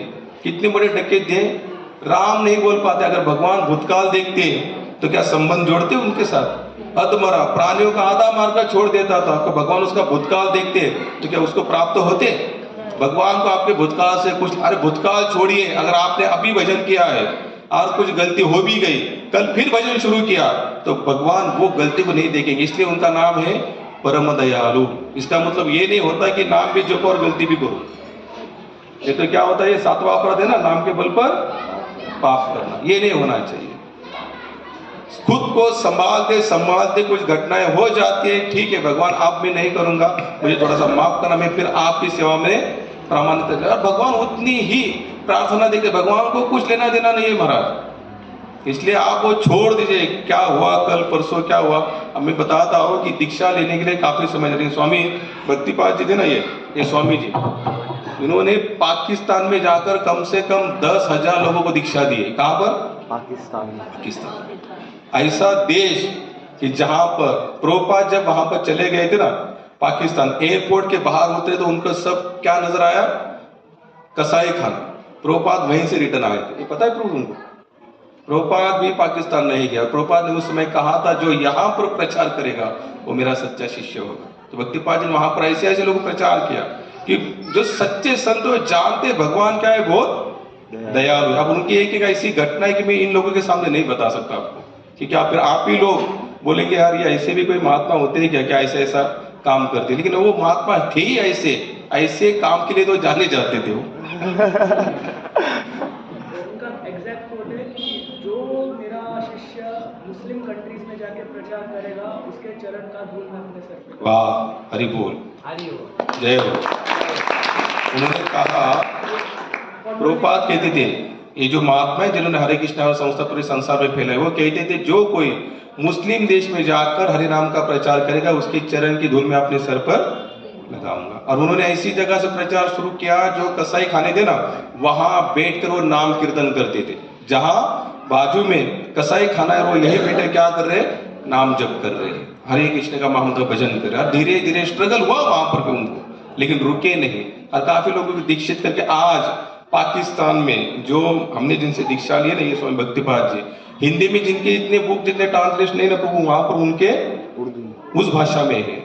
कितने बड़े डकैत थे, राम नहीं बोल पाते। अगर भगवान भूतकाल देखते तो क्या संबंध जोड़ते उनके साथ? अधमरा प्राणियों का आधा मार कर छोड़ देता था, तो भगवान उसका भूतकाल देखते तो क्या उसको प्राप्त होते? भगवान को आपके भूतकाल से कुछ, अरे भूतकाल छोड़िए, अगर आपने अभी भजन किया है और कुछ गलती हो भी गई, कल फिर भजन शुरू किया, तो भगवान वो गलती को नहीं देखेंगे। इसलिए उनका नाम है परम दयालु। इसका मतलब ये नहीं होता कि नाम भी जपो और गलती भी करो। ये तो क्या होता है, ये सातवां अपराध है ना, नाम के बल पर पाप करना। ये नहीं होना चाहिए। खुद को संभालते कुछ घटनाएं हो जाती है, ठीक है भगवान आप मैं नहीं करूंगा, मुझे थोड़ा सा माफ करना, मैं फिर आपकी सेवा में प्रामाणिक। और भगवान उतनी ही प्रार्थना देखते, भगवान को कुछ लेना देना नहीं है महाराज। इसलिए आप वो छोड़ दीजिए, क्या हुआ कल परसों क्या हुआ। अब मैं बताता हूँ कि दीक्षा लेने के लिए काफी समय लगे। स्वामी भक्तिपाद जी थे ना, ये स्वामी जी, इन्होंने पाकिस्तान में जाकर कम से कम 10,000 लोगों को दीक्षा दी है। कहां पर? पाकिस्तान। ऐसा देश कि जहां पर प्रभुपाद जब वहां पर चले गए थे ना, पाकिस्तान एयरपोर्ट के बाहर उतरे तो उनको सब क्या नजर आया? कसाई खाना। प्रभुपाद वहीं से रिटर्न आए थे। ये पता है प्रभु उनको? प्रभुपाद भी पाकिस्तान नहीं गया। प्रभुपाद ने उस समय कहा था जो यहाँ पर प्रचार करेगा वो मेरा सच्चा शिष्य होगा। तो भक्तिपाद जी वहां पर ऐसे लोगों प्रचार किया कि जो सच्चे संत वो जानते भगवान क्या है, बहुत दयालु। अब उनकी एक ऐसी घटना है कि मैं इन लोगों के सामने नहीं बता सकता आपको, क्योंकि फिर आप ही लोग बोलेंगे यार ये ऐसे भी कोई महात्मा होते हैं क्या, क्या ऐसा काम करते। लेकिन वो महात्मा थे ही ऐसे काम के लिए तो जाने जाते थे वो। उनका एग्जैक्ट कोट है कि जो मेरा शिष्य मुस्लिम कंट्रीज में जाके प्रचार करेगा उसके चरण का धूल मैं अपने सर पे। वाह, हरि बोल, जय हो। उन्होंने कहा, प्रभुपाद कहते थे, ये जो महात्मा है जिन्होंने हरे कृष्ण संस्था पूरे संसार में फैलाए, वो कहते थे जो कोई मुस्लिम देश में जाकर हरे नाम का प्रचार करेगा उसके चरण की धूल मैं अपने सर पर लगाऊंगा। और उन्होंने ऐसी जगह से प्रचार शुरू किया जो कसाई खाने थे ना, वहां बैठकर वो नाम कीर्तन करते थे। जहां बाजू में कसाई खाना है वो यही बैठे क्या कर रहे, नाम जप कर रहे, हरे कृष्ण का महामंत्र भजन कर रहे। धीरे धीरे स्ट्रगल हुआ वहां पर उनको, लेकिन रुके नहीं। और काफी लोगों को दीक्षित करके आज पाकिस्तान में जो हमने जिनसे दीक्षा ली है ना, ये स्वामी भक्तिपाद जी, हिंदी में जिनके इतने बुक जितने ट्रांसलेशन नहीं ना प्रभु, वहां पर उनके उस भाषा में है,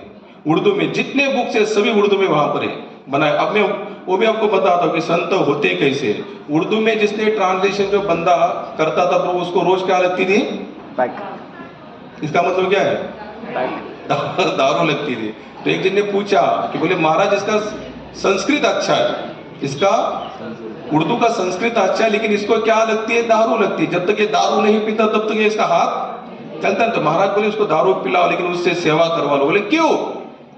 उर्दू में जितने बुक्स है सभी उर्दू में वहां पर है बनाए। अब मैं वो भी आपको बताता हूँ कि संत होते कैसे। उर्दू में जिसने ट्रांसलेशन जो बंदा करता था तो उसको रोज क्या लगती थी? इसका मतलब क्या है? दारू लगती थी। तो एक जन ने पूछा कि बोले महाराज इसका संस्कृत अच्छा है इसका, उर्दू का संस्कृत अच्छा है, लेकिन इसको क्या लगती है, दारू लगती है। जब तक ये दारू नहीं पीता तब तक ये इसका हाथ चलता है। तो महाराज बोले उसको दारू पिलाओ लेकिन उससे सेवा करवा लो। बोले क्यों?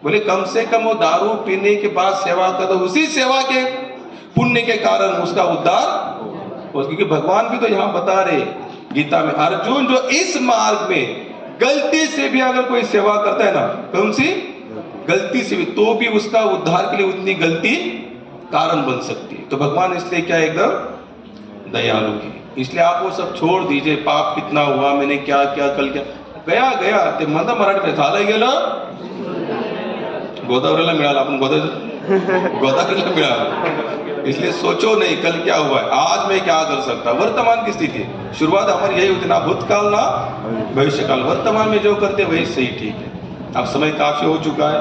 बोले कम से कम वो दारू पीने के बाद सेवा कर दो, उसी सेवा के पुण्य के कारण उसका उद्धार हो। क्योंकि भगवान भी तो यहाँ बता रहे गीता में, अर्जुन जो इस मार्ग में गलती से भी अगर कोई सेवा करता है ना, कौन सी गलती से भी, तो भी उसका उद्धार के लिए उतनी गलती कारण बन सकती है। तो भगवान इसलिए क्या एकदम दयालु है। इसलिए आप वो सब छोड़ दीजिए, पाप कितना हुआ, मैंने क्या क्या कल क्या गया गया ते मंद मराठी में झालं गेलं, गोदावरीला मिळाला, आपण गोदावरीला मिळाला। इसलिए सोचो नहीं कल क्या हुआ है, आज मैं क्या कर सकता। वर्तमान की स्थिति है, शुरुआत हमारी यही होती ना भूतकाल ना भविष्यकाल, वर्तमान में जो करते वही सही ठीक है। अब समय काफी हो चुका है।